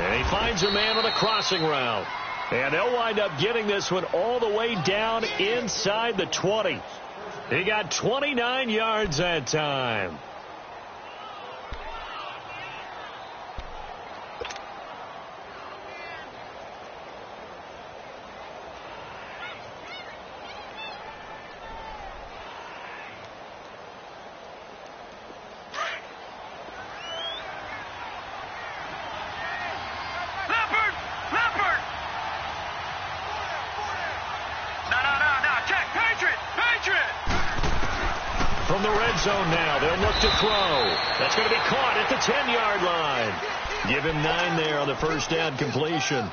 And he finds a man on a crossing route. And they'll wind up getting this one all the way down inside the 20. He got 29 yards that time. From the red zone now, they'll look to throw. That's going to be caught at the 10-yard line. Give him 9 there on the first down completion.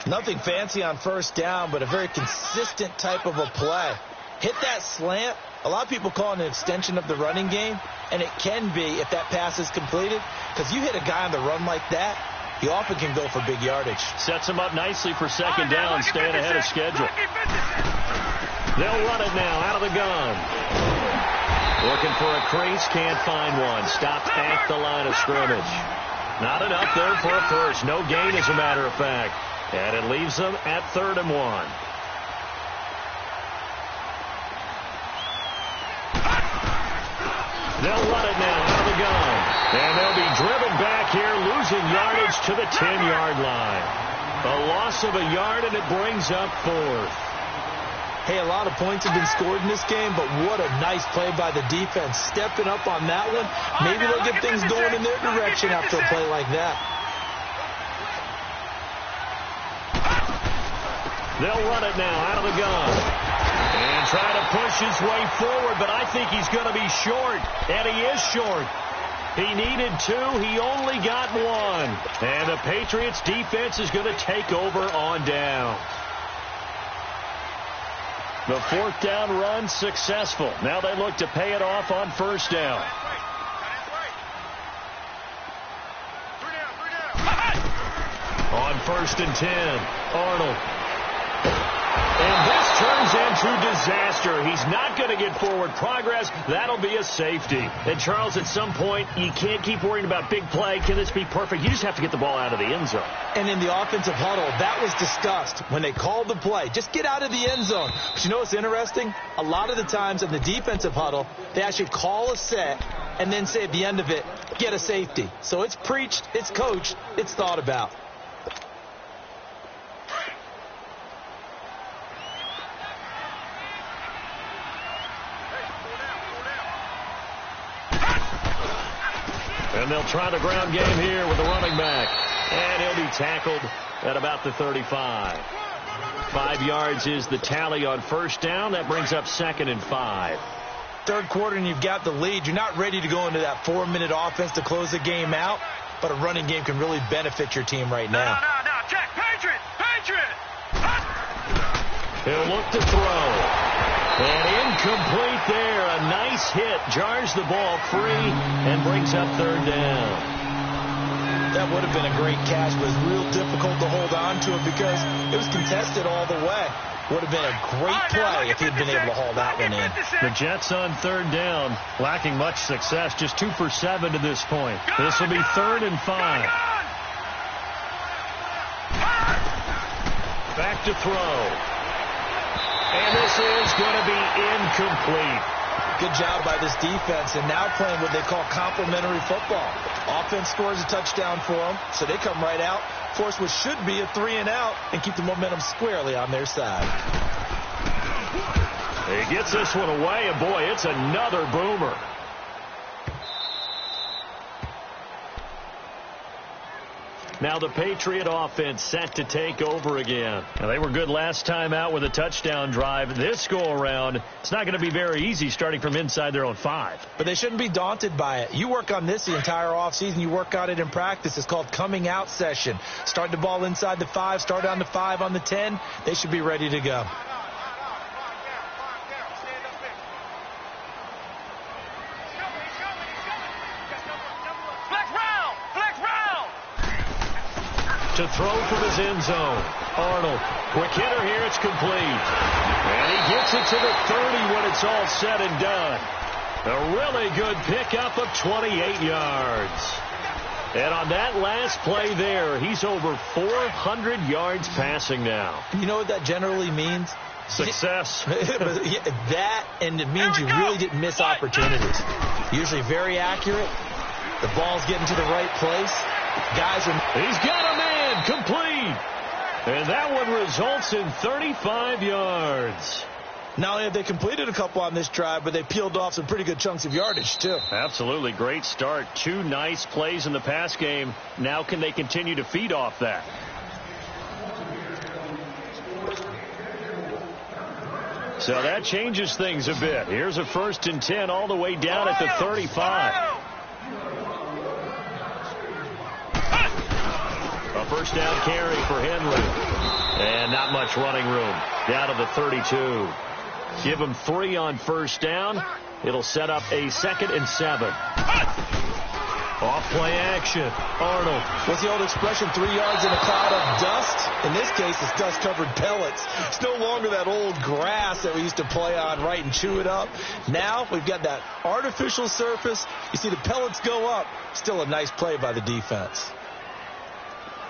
Nothing fancy on first down, but a very consistent type of a play. Hit that slant. A lot of people call it an extension of the running game, and it can be if that pass is completed, because you hit a guy on the run like that, he often can go for big yardage. Sets him up nicely for second down, staying ahead of schedule. They'll run it now out of the gun. Looking for a crease, can't find one. Stopped at the line of scrimmage. Not enough there for a first. No gain, as a matter of fact. And it leaves them at 3rd and 1. They'll run it now out of the gun. And they'll be driven back here, losing yardage to the 10-yard line. A loss of a yard, and it brings up 4th. Hey, a lot of points have been scored in this game, but what a nice play by the defense. Stepping up on that one, maybe they'll get things going in their direction after a play like that. They'll run it now out of the gun. And try to push his way forward, but I think he's going to be short. And he is short. He needed 2. He only got 1. And the Patriots defense is going to take over on down. The 4th down run successful. Now they look to pay it off on 1st down. On 1st and 10, Arnold. And this turns into disaster. He's not going to get forward progress. That'll be a safety. And, Charles, at some point, you can't keep worrying about big play. Can this be perfect? You just have to get the ball out of the end zone. And in the offensive huddle, that was discussed when they called the play. Just get out of the end zone. But you know what's interesting? A lot of the times in the defensive huddle, they actually call a set and then say at the end of it, get a safety. So it's preached, it's coached, it's thought about. And they'll try the ground game here with the running back. And he'll be tackled at about the 35. 5 yards is the tally on 1st down. That brings up 2nd and 5. 3rd quarter and you've got the lead. You're not ready to go into that 4-minute offense to close the game out, but a running game can really benefit your team right now. No. Check. Patriot. He'll look to throw. And incomplete there. A nice hit. Jars the ball free and brings up 3rd down. That would have been a great catch, but it was real difficult to hold on to it because it was contested all the way. Would have been a great play if he'd been able to haul that one in. The Jets on 3rd down, lacking much success, just 2 for 7 to this point. This will be 3rd and 5. Back to throw. And this is going to be incomplete. Good job by this defense, and now playing what they call complementary football. Offense scores a touchdown for them, so they come right out, force what should be a 3-and-out, and keep the momentum squarely on their side. He gets this one away, and boy, it's another boomer. Now the Patriot offense set to take over again. Now they were good last time out with a touchdown drive. This go-around, it's not going to be very easy starting from inside their own 5. But they shouldn't be daunted by it. You work on this the entire offseason. You work on it in practice. It's called coming out session. Start the ball inside the 5, start on the 5 on the 10. They should be ready to go. To throw from his end zone. Arnold, quick hitter here, it's complete. And he gets it to the 30 when it's all said and done. A really good pickup of 28 yards. And on that last play there, he's over 400 yards passing now. You know what that generally means? Success. That, and it means you really didn't miss opportunities. Usually very accurate. The ball's getting to the right place. Guys are... He's got a man, complete. And that one results in 35 yards. Not only have they completed a couple on this drive, but they peeled off some pretty good chunks of yardage, too. Absolutely. Great start. 2 nice plays in the pass game. Now can they continue to feed off that? So that changes things a bit. Here's a 1st and 10 all the way down at the 35. A 1st down carry for Henry. And not much running room. Down to the 32. Give him 3 on 1st down. It'll set up a 2nd and 7. Off play action. Arnold. What's the old expression? 3 yards in a cloud of dust? In this case, it's dust-covered pellets. It's no longer that old grass that we used to play on, right, and chew it up. Now we've got that artificial surface. You see the pellets go up. Still a nice play by the defense.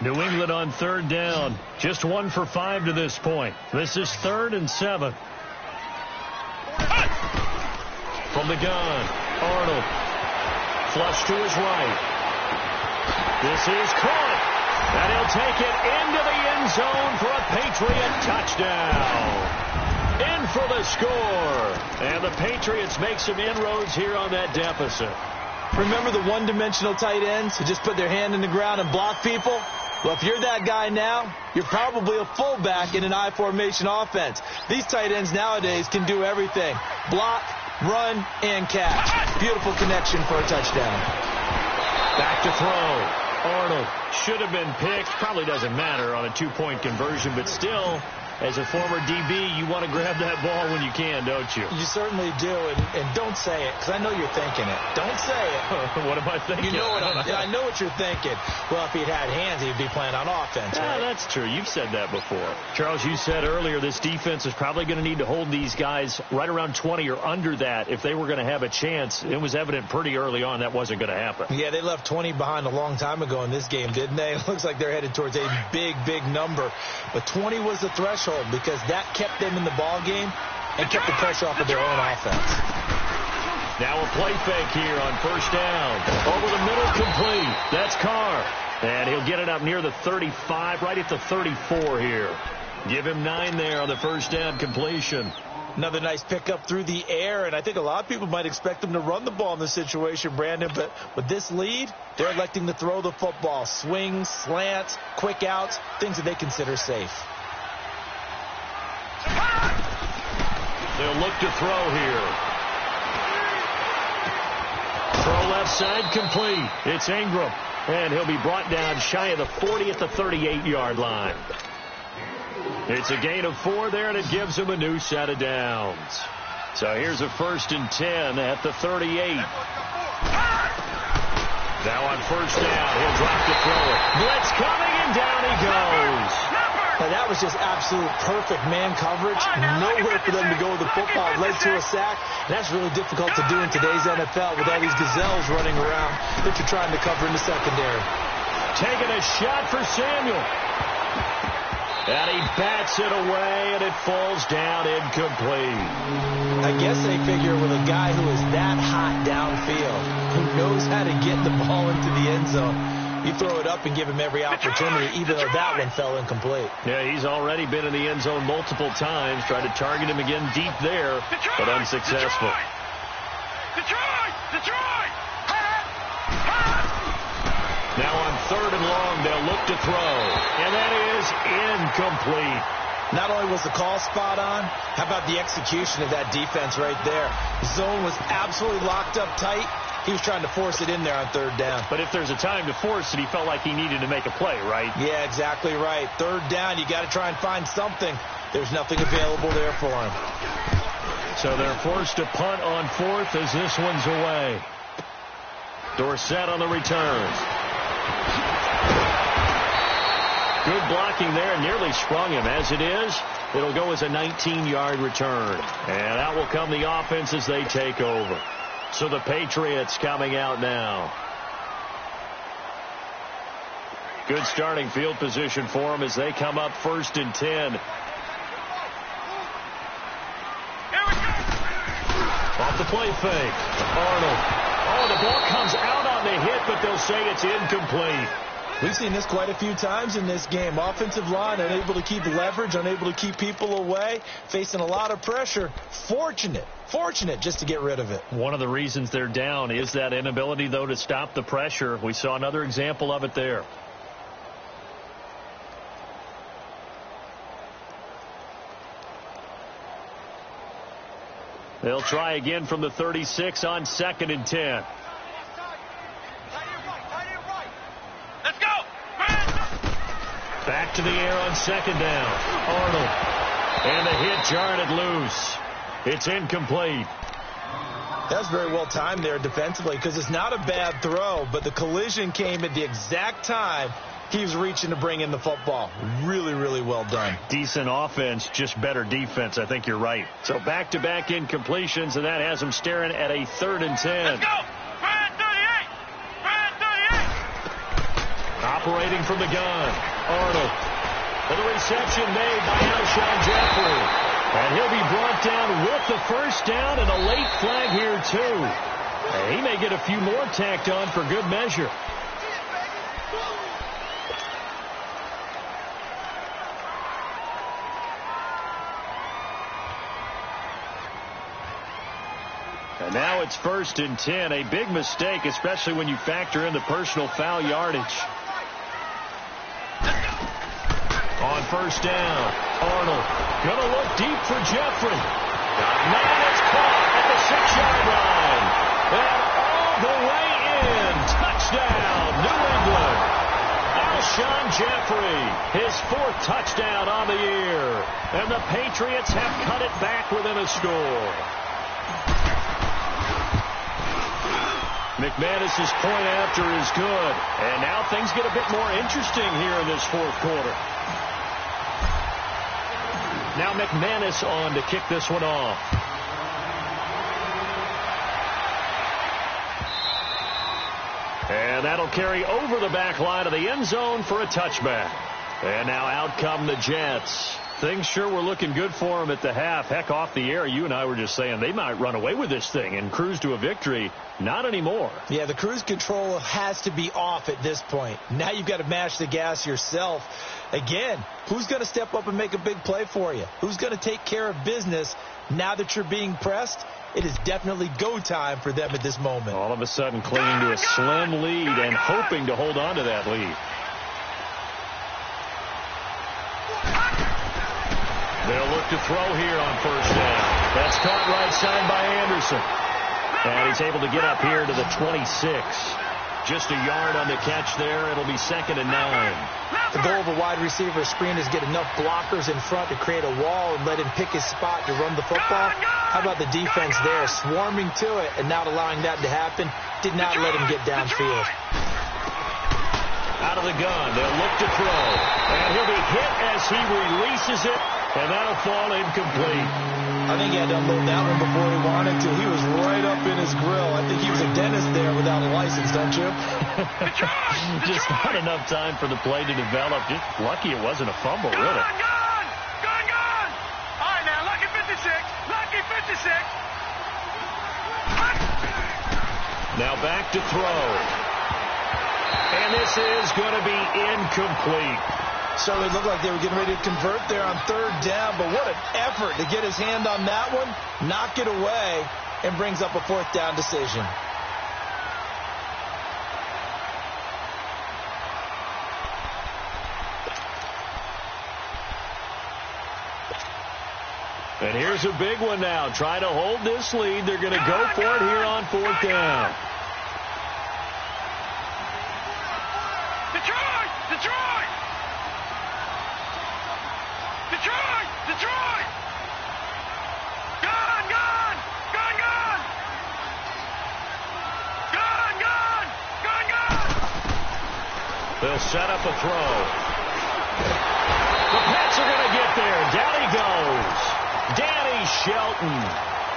New England on 3rd down. Just 1 for 5 to this point. This is 3rd and 7. From the gun, Arnold. Flush to his right. This is caught. And he'll take it into the end zone for a Patriot touchdown. In for the score. And the Patriots make some inroads here on that deficit. Remember the one-dimensional tight ends who just put their hand in the ground and block people? Well, if you're that guy now, you're probably a fullback in an I formation offense. These tight ends nowadays can do everything. Block, run, and catch. Beautiful connection for a touchdown. Back to throw. Arnold should have been picked. Probably doesn't matter on a two-point conversion, but still, as a former DB, you want to grab that ball when you can, don't you? You certainly do, and don't say it, because I know you're thinking it. Don't say it. What am I thinking? You know I know what you're thinking. Well, if he'd had hands, he'd be playing on offense, right? That's true. You've said that before. Charles, you said earlier this defense is probably going to need to hold these guys right around 20 or under that if they were going to have a chance. It was evident pretty early on that wasn't going to happen. Yeah, they left 20 behind a long time ago in this game, didn't they? It looks like they're headed towards a big, big number. But 20 was the threshold because that kept them in the ball game and kept the pressure off of their own offense. Now a play fake here on first down. Over the middle, complete. That's Carr. And he'll get it up near the 35, right at the 34 here. Give him 9 there on the first down completion. Another nice pickup through the air, and I think a lot of people might expect them to run the ball in this situation, Brandon, but with this lead, they're electing to throw the football. Swings, slants, quick outs, things that they consider safe. They'll look to throw here. Throw left side, complete. It's Ingram, and he'll be brought down shy of the 40 at the 38-yard line. It's a gain of 4 there, and it gives him a new set of downs. So here's a 1st and 10 at the 38. Now on first down, he'll drop to throw it. Blitz coming, and down he goes. Now that was just absolute perfect man coverage. Nowhere for them to go with the football. Led to a sack. That's really difficult to do in today's NFL with all these gazelles running around that you're trying to cover in the secondary. Taking a shot for Samuel. And he bats it away, and it falls down incomplete. I guess they figure with a guy who is that hot downfield, who knows how to get the ball into the end zone, you throw it up and give him every opportunity, even though that one fell incomplete. Yeah, he's already been in the end zone multiple times, tried to target him again deep there, but unsuccessful. Detroit! Now on 3rd and long, they'll look to throw, and that is incomplete. Not only was the call spot on, how about the execution of that defense right there? Zone was absolutely locked up tight. He was trying to force it in there on 3rd down. But if there's a time to force it, he felt like he needed to make a play, right? Yeah, exactly right. 3rd down, you got to try and find something. There's nothing available there for him. So they're forced to punt on 4th as this one's away. Dorsett on the return. Good blocking there, nearly sprung him. As it is, it'll go as a 19-yard return. And out will come the offense as they take over. So the Patriots coming out now. Good starting field position for them as they come up 1st and 10. Off the play fake. Arnold. Oh, the ball comes out on the hit, but they'll say it's incomplete. We've seen this quite a few times in this game. Offensive line unable to keep leverage, unable to keep people away, facing a lot of pressure. Fortunate just to get rid of it. One of the reasons they're down is that inability, though, to stop the pressure. We saw another example of it there. They'll try again from the 36 on 2nd and 10. Back to the air on 2nd down. Arnold. And the hit jarred loose. It's incomplete. That's very well timed there defensively because it's not a bad throw, but the collision came at the exact time he was reaching to bring in the football. Really, really well done. Decent offense, just better defense. I think you're right. So back-to-back incompletions, and that has them staring at a 3rd and 10. Let's go! Brad 38! Operating from the gun. Arnold. For the reception made by Alshon Jeffrey. And he'll be brought down with the first down and a late flag here, too. And he may get a few more tacked on for good measure. And now it's 1st and 10. A big mistake, especially when you factor in the personal foul yardage. On 1st down, Arnold going to look deep for Jeffrey. Man, it's caught at the 6-yard line. And all the way in. Touchdown, New England. Alshon Jeffrey, his 4th touchdown on the year. And the Patriots have cut it back within a score. McManus's point after is good. And now things get a bit more interesting here in this 4th quarter. Now McManus on to kick this one off. And that'll carry over the back line of the end zone for a touchback. And now out come the Jets. Things sure were looking good for them at the half. Heck, off the air, you and I were just saying they might run away with this thing and cruise to a victory. Not anymore. Yeah, the cruise control has to be off at this point. Now you've got to mash the gas yourself. Again, who's going to step up and make a big play for you? Who's going to take care of business now that you're being pressed? It is definitely go time for them at this moment. All of a sudden clinging to a slim lead and hoping to hold on to that lead. They'll look to throw here on 1st down. That's caught right side by Anderson. And he's able to get up here to the 26. Just a yard on the catch there. It'll be 2nd and 9. The goal of a wide receiver screen is get enough blockers in front to create a wall and let him pick his spot to run the football. How about the defense there, swarming to it and not allowing that to happen? Did not let him get downfield. Out of the gun, they'll look to throw. And he'll be hit as he releases it, and that'll fall incomplete. I think he had to unload that one before he wanted to. He was right up in his grill. I think he was a dentist there without a license, don't you? Just not enough time for the play to develop. Just lucky it wasn't a fumble, really. Gone! All right, now, lucky 56. Lucky 56. Now back to throw. And this is going to be incomplete. So it looked like they were getting ready to convert there on 3rd down, but what an effort to get his hand on that one, knock it away, and brings up a 4th down decision. And here's a big one now. Try to hold this lead. They're going to go for it here on 4th down. Detroit! Gone! They'll set up a throw. The Pets are going to get there. Down he goes. Danny Shelton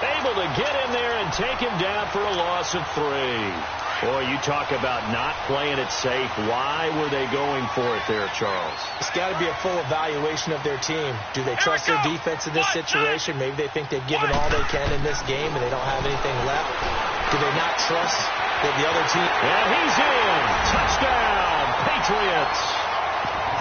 able to get in there and take him down for a loss of 3. Boy, you talk about not playing it safe. Why were they going for it there, Charles? It's got to be a full evaluation of their team. Do they trust their defense in this situation? Maybe they think they've given all they can in this game and they don't have anything left. Do they not trust that the other team? And he's in. Touchdown, Patriots.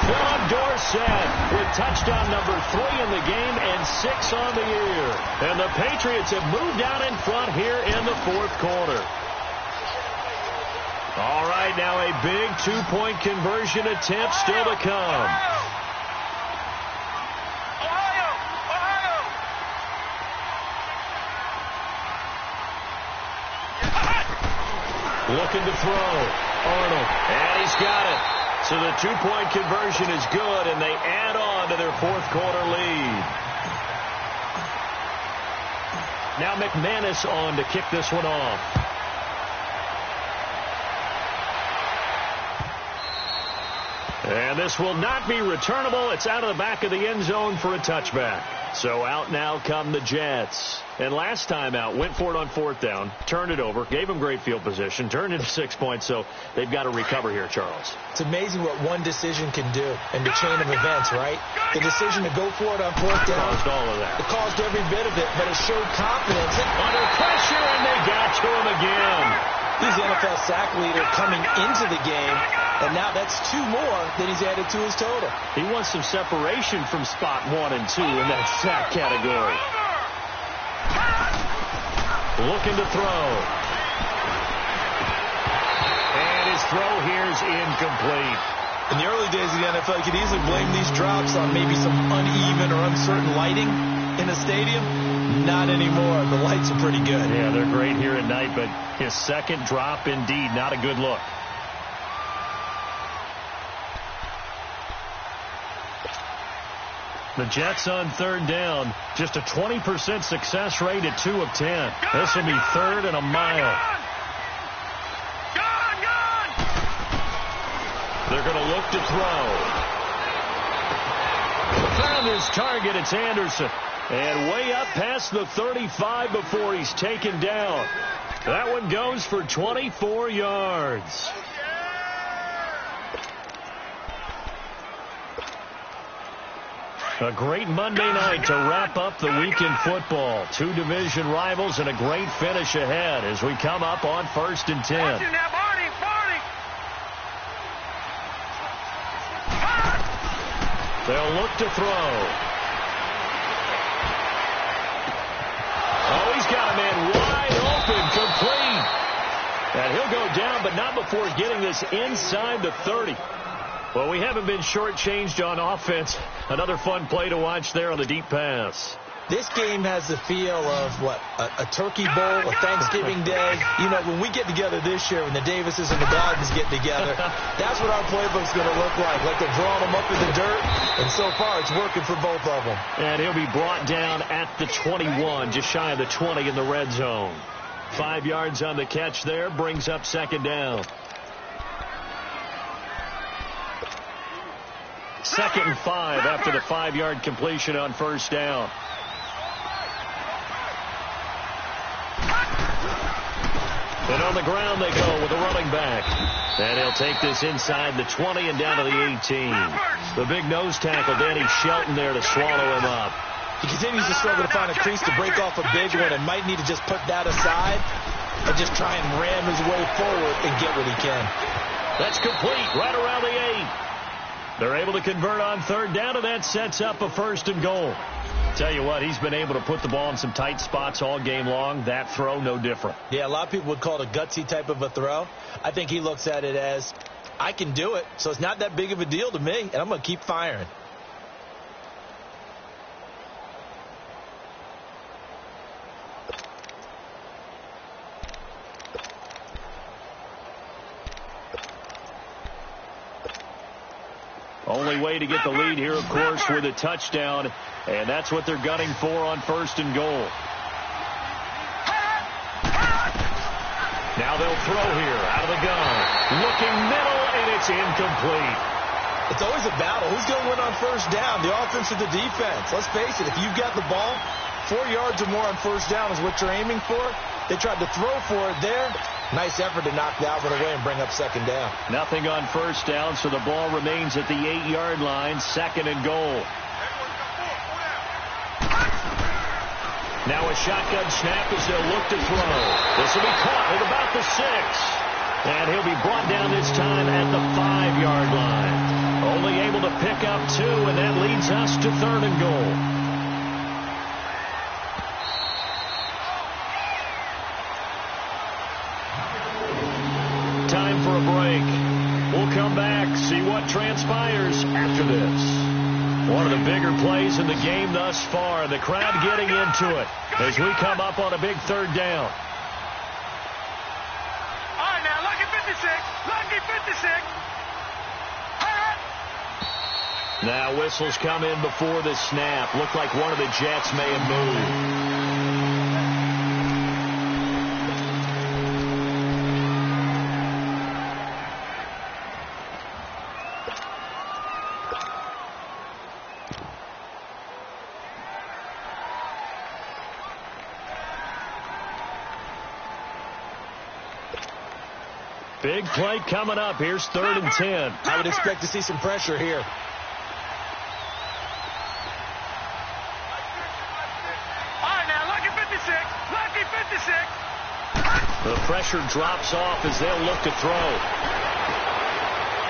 Philip Dorsett with touchdown number 3 in the game and 6 on the year. And the Patriots have moved out in front here in the 4th quarter. All right, now a big 2-point conversion attempt still to come. Ohio! Looking to throw. Arnold, and he's got it. So the 2-point conversion is good, and they add on to their 4th quarter lead. Now McManus on to kick this one off. And this will not be returnable. It's out of the back of the end zone for a touchback. So out now come the Jets. And last time out, went for it on 4th down, turned it over, gave them great field position, turned it to 6 points, so they've got to recover here, Charles. It's amazing what one decision can do in the chain of events, right? The decision to go for it on 4th down. Caused all of that. It caused every bit of it, but it showed confidence. Under pressure, and they got to him again. He's the NFL sack leader coming into the game, and now that's 2 more that he's added to his total. He wants some separation from spot 1 and 2 in that sack category. looking to throw. And his throw here is incomplete. In the early days of the NFL, you could easily blame these drops on maybe some uneven or uncertain lighting in the stadium. Not anymore. The lights are pretty good. Yeah, they're great here at night, but his second drop, indeed, not a good look. The Jets on third down. Just a 20% success rate at 2 of 10. This will be third and a mile. They're going to look to throw. Found his target. It's Anderson. And way up past the 35 before he's taken down. That one goes for 24 yards. A great Monday night to wrap up the week in football. 2 division rivals and a great finish ahead as we come up on 1st and 10. They'll look to throw. Oh, he's got a man wide open, complete. And he'll go down, but not before getting this inside the 30. Well, we haven't been shortchanged on offense. Another fun play to watch there on the deep pass. This game has the feel of, a turkey bowl, a Thanksgiving day. You know, when we get together this year, when the Davises and the Gardens get together, that's what our playbook's going to look like they're drawing them up in the dirt, and so far it's working for both of them. And he'll be brought down at the 21, just shy of the 20 in the red zone. 5 yards on the catch there, brings up second down. 2nd and 5 after the 5-yard completion on first down. And on the ground they go with a running back. And he'll take this inside the 20 and down to the 18. The big nose tackle, Danny Shelton, there to swallow him up. He continues to struggle to find a crease to break off a big one and might need to just put that aside and just try and ram his way forward and get what he can. That's complete right around the 8. They're able to convert on third down, and that sets up a 1st and goal. Tell you what, he's been able to put the ball in some tight spots all game long. That throw, no different. Yeah, a lot of people would call it a gutsy type of a throw. I think he looks at it as, I can do it, so it's not that big of a deal to me, and I'm going to keep firing. Only way to get the lead here, of course, with a touchdown, and that's what they're gunning for on 1st and goal. Now they'll throw here out of the gun. Looking middle, and it's incomplete. It's always a battle. Who's going to win on first down, the offense or the defense? Let's face it, if you've got the ball, 4 yards or more on first down is what you're aiming for. They tried to throw for it there. Nice effort to knock that one away and bring up second down. Nothing on first down, so the ball remains at the 8-yard line, 2nd and goal. Now a shotgun snap as they'll look to throw. This will be caught at about the 6. And he'll be brought down this time at the 5-yard line. Only able to pick up 2, and that leads us to 3rd and goal. Time for a break. We'll come back, see what transpires after this. One of the bigger plays in the game thus far. The crowd getting into it as we come up on a big 3rd down. All right, now, lucky 56. Lucky 56. Now whistles come in before the snap. Looked like one of the Jets may have moved. Big play coming up. Here's 3rd and 10. I would expect to see some pressure here. All right, now, lucky 56. Lucky 56. The pressure drops off as they'll look to throw.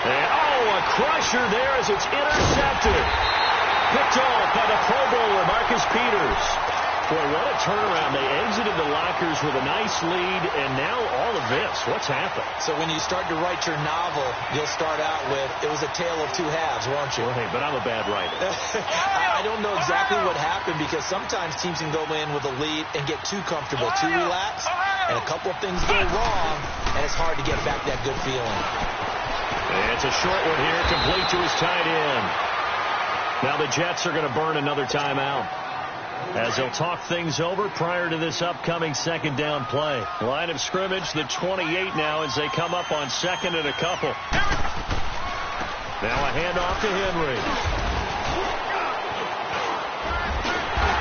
And, a crusher there as it's intercepted. Picked off by the Pro Bowler, Marcus Peters. Boy, what a turnaround. They exited the lockers with a nice lead, and now all of this. What's happened? So when you start to write your novel, you'll start out with, it was a tale of two halves, won't you? Hey, but I'm a bad writer. I don't know exactly what happened, because sometimes teams can go in with a lead and get too comfortable, too relaxed, and a couple of things go wrong, and it's hard to get back that good feeling. It's a short one here, complete to his tight end. Now the Jets are going to burn another timeout, as they'll talk things over prior to this upcoming second down play. Line of scrimmage, the 28 now, as they come up on second and a couple. Now a handoff to Henry.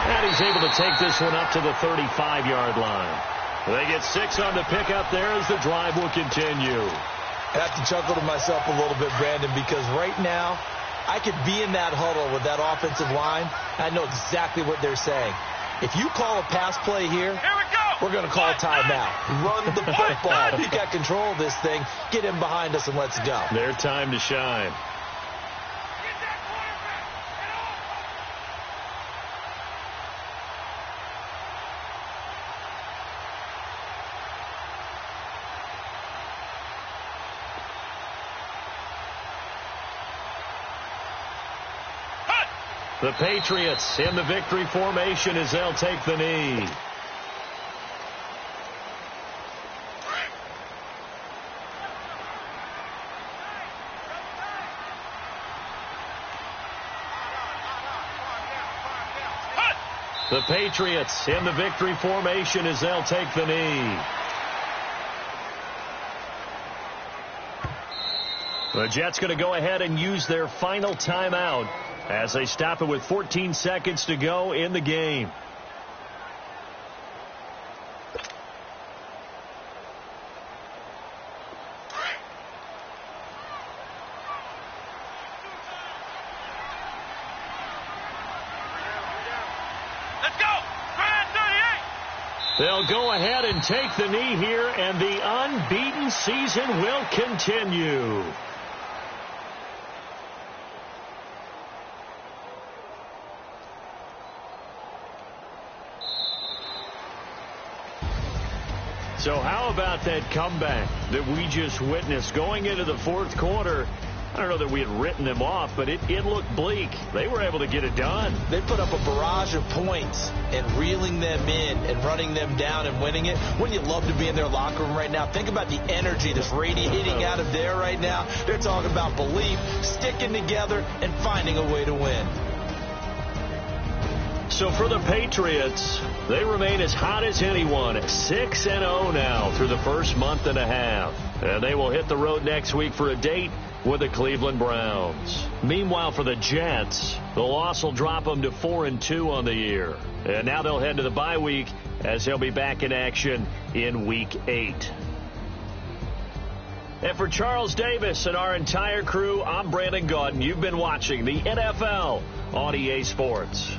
And he's able to take this one up to the 35-yard line. They get 6 on the pickup there as the drive will continue. I have to chuckle to myself a little bit, Brandon, because right now I could be in that huddle with that offensive line. I know exactly what they're saying. If you call a pass play here, we're going to call a timeout. Run the football. We got control of this thing. Get him behind us and let's go. Their time to shine. The Patriots in the victory formation as they'll take the knee. The Patriots in the victory formation as they'll take the knee. The Jets going to go ahead and use their final timeout as they stop it with 14 seconds to go in the game. Let's go! Grand 38! They'll go ahead and take the knee here, and the unbeaten season will continue. So how about that comeback that we just witnessed going into the fourth quarter? I don't know that we had written them off, but it looked bleak. They were able to get it done. They put up a barrage of points, and reeling them in and running them down and winning it. Wouldn't you love to be in their locker room right now? Think about the energy that's radiating out of there right now. They're talking about belief, sticking together, and finding a way to win. So for the Patriots, they remain as hot as anyone, 6-0 now through the first month and a half. And they will hit the road next week for a date with the Cleveland Browns. Meanwhile, for the Jets, the loss will drop them to 4-2 on the year. And now they'll head to the bye week as they'll be back in action in Week 8. And for Charles Davis and our entire crew, I'm Brandon Gaudin. You've been watching the NFL on EA Sports.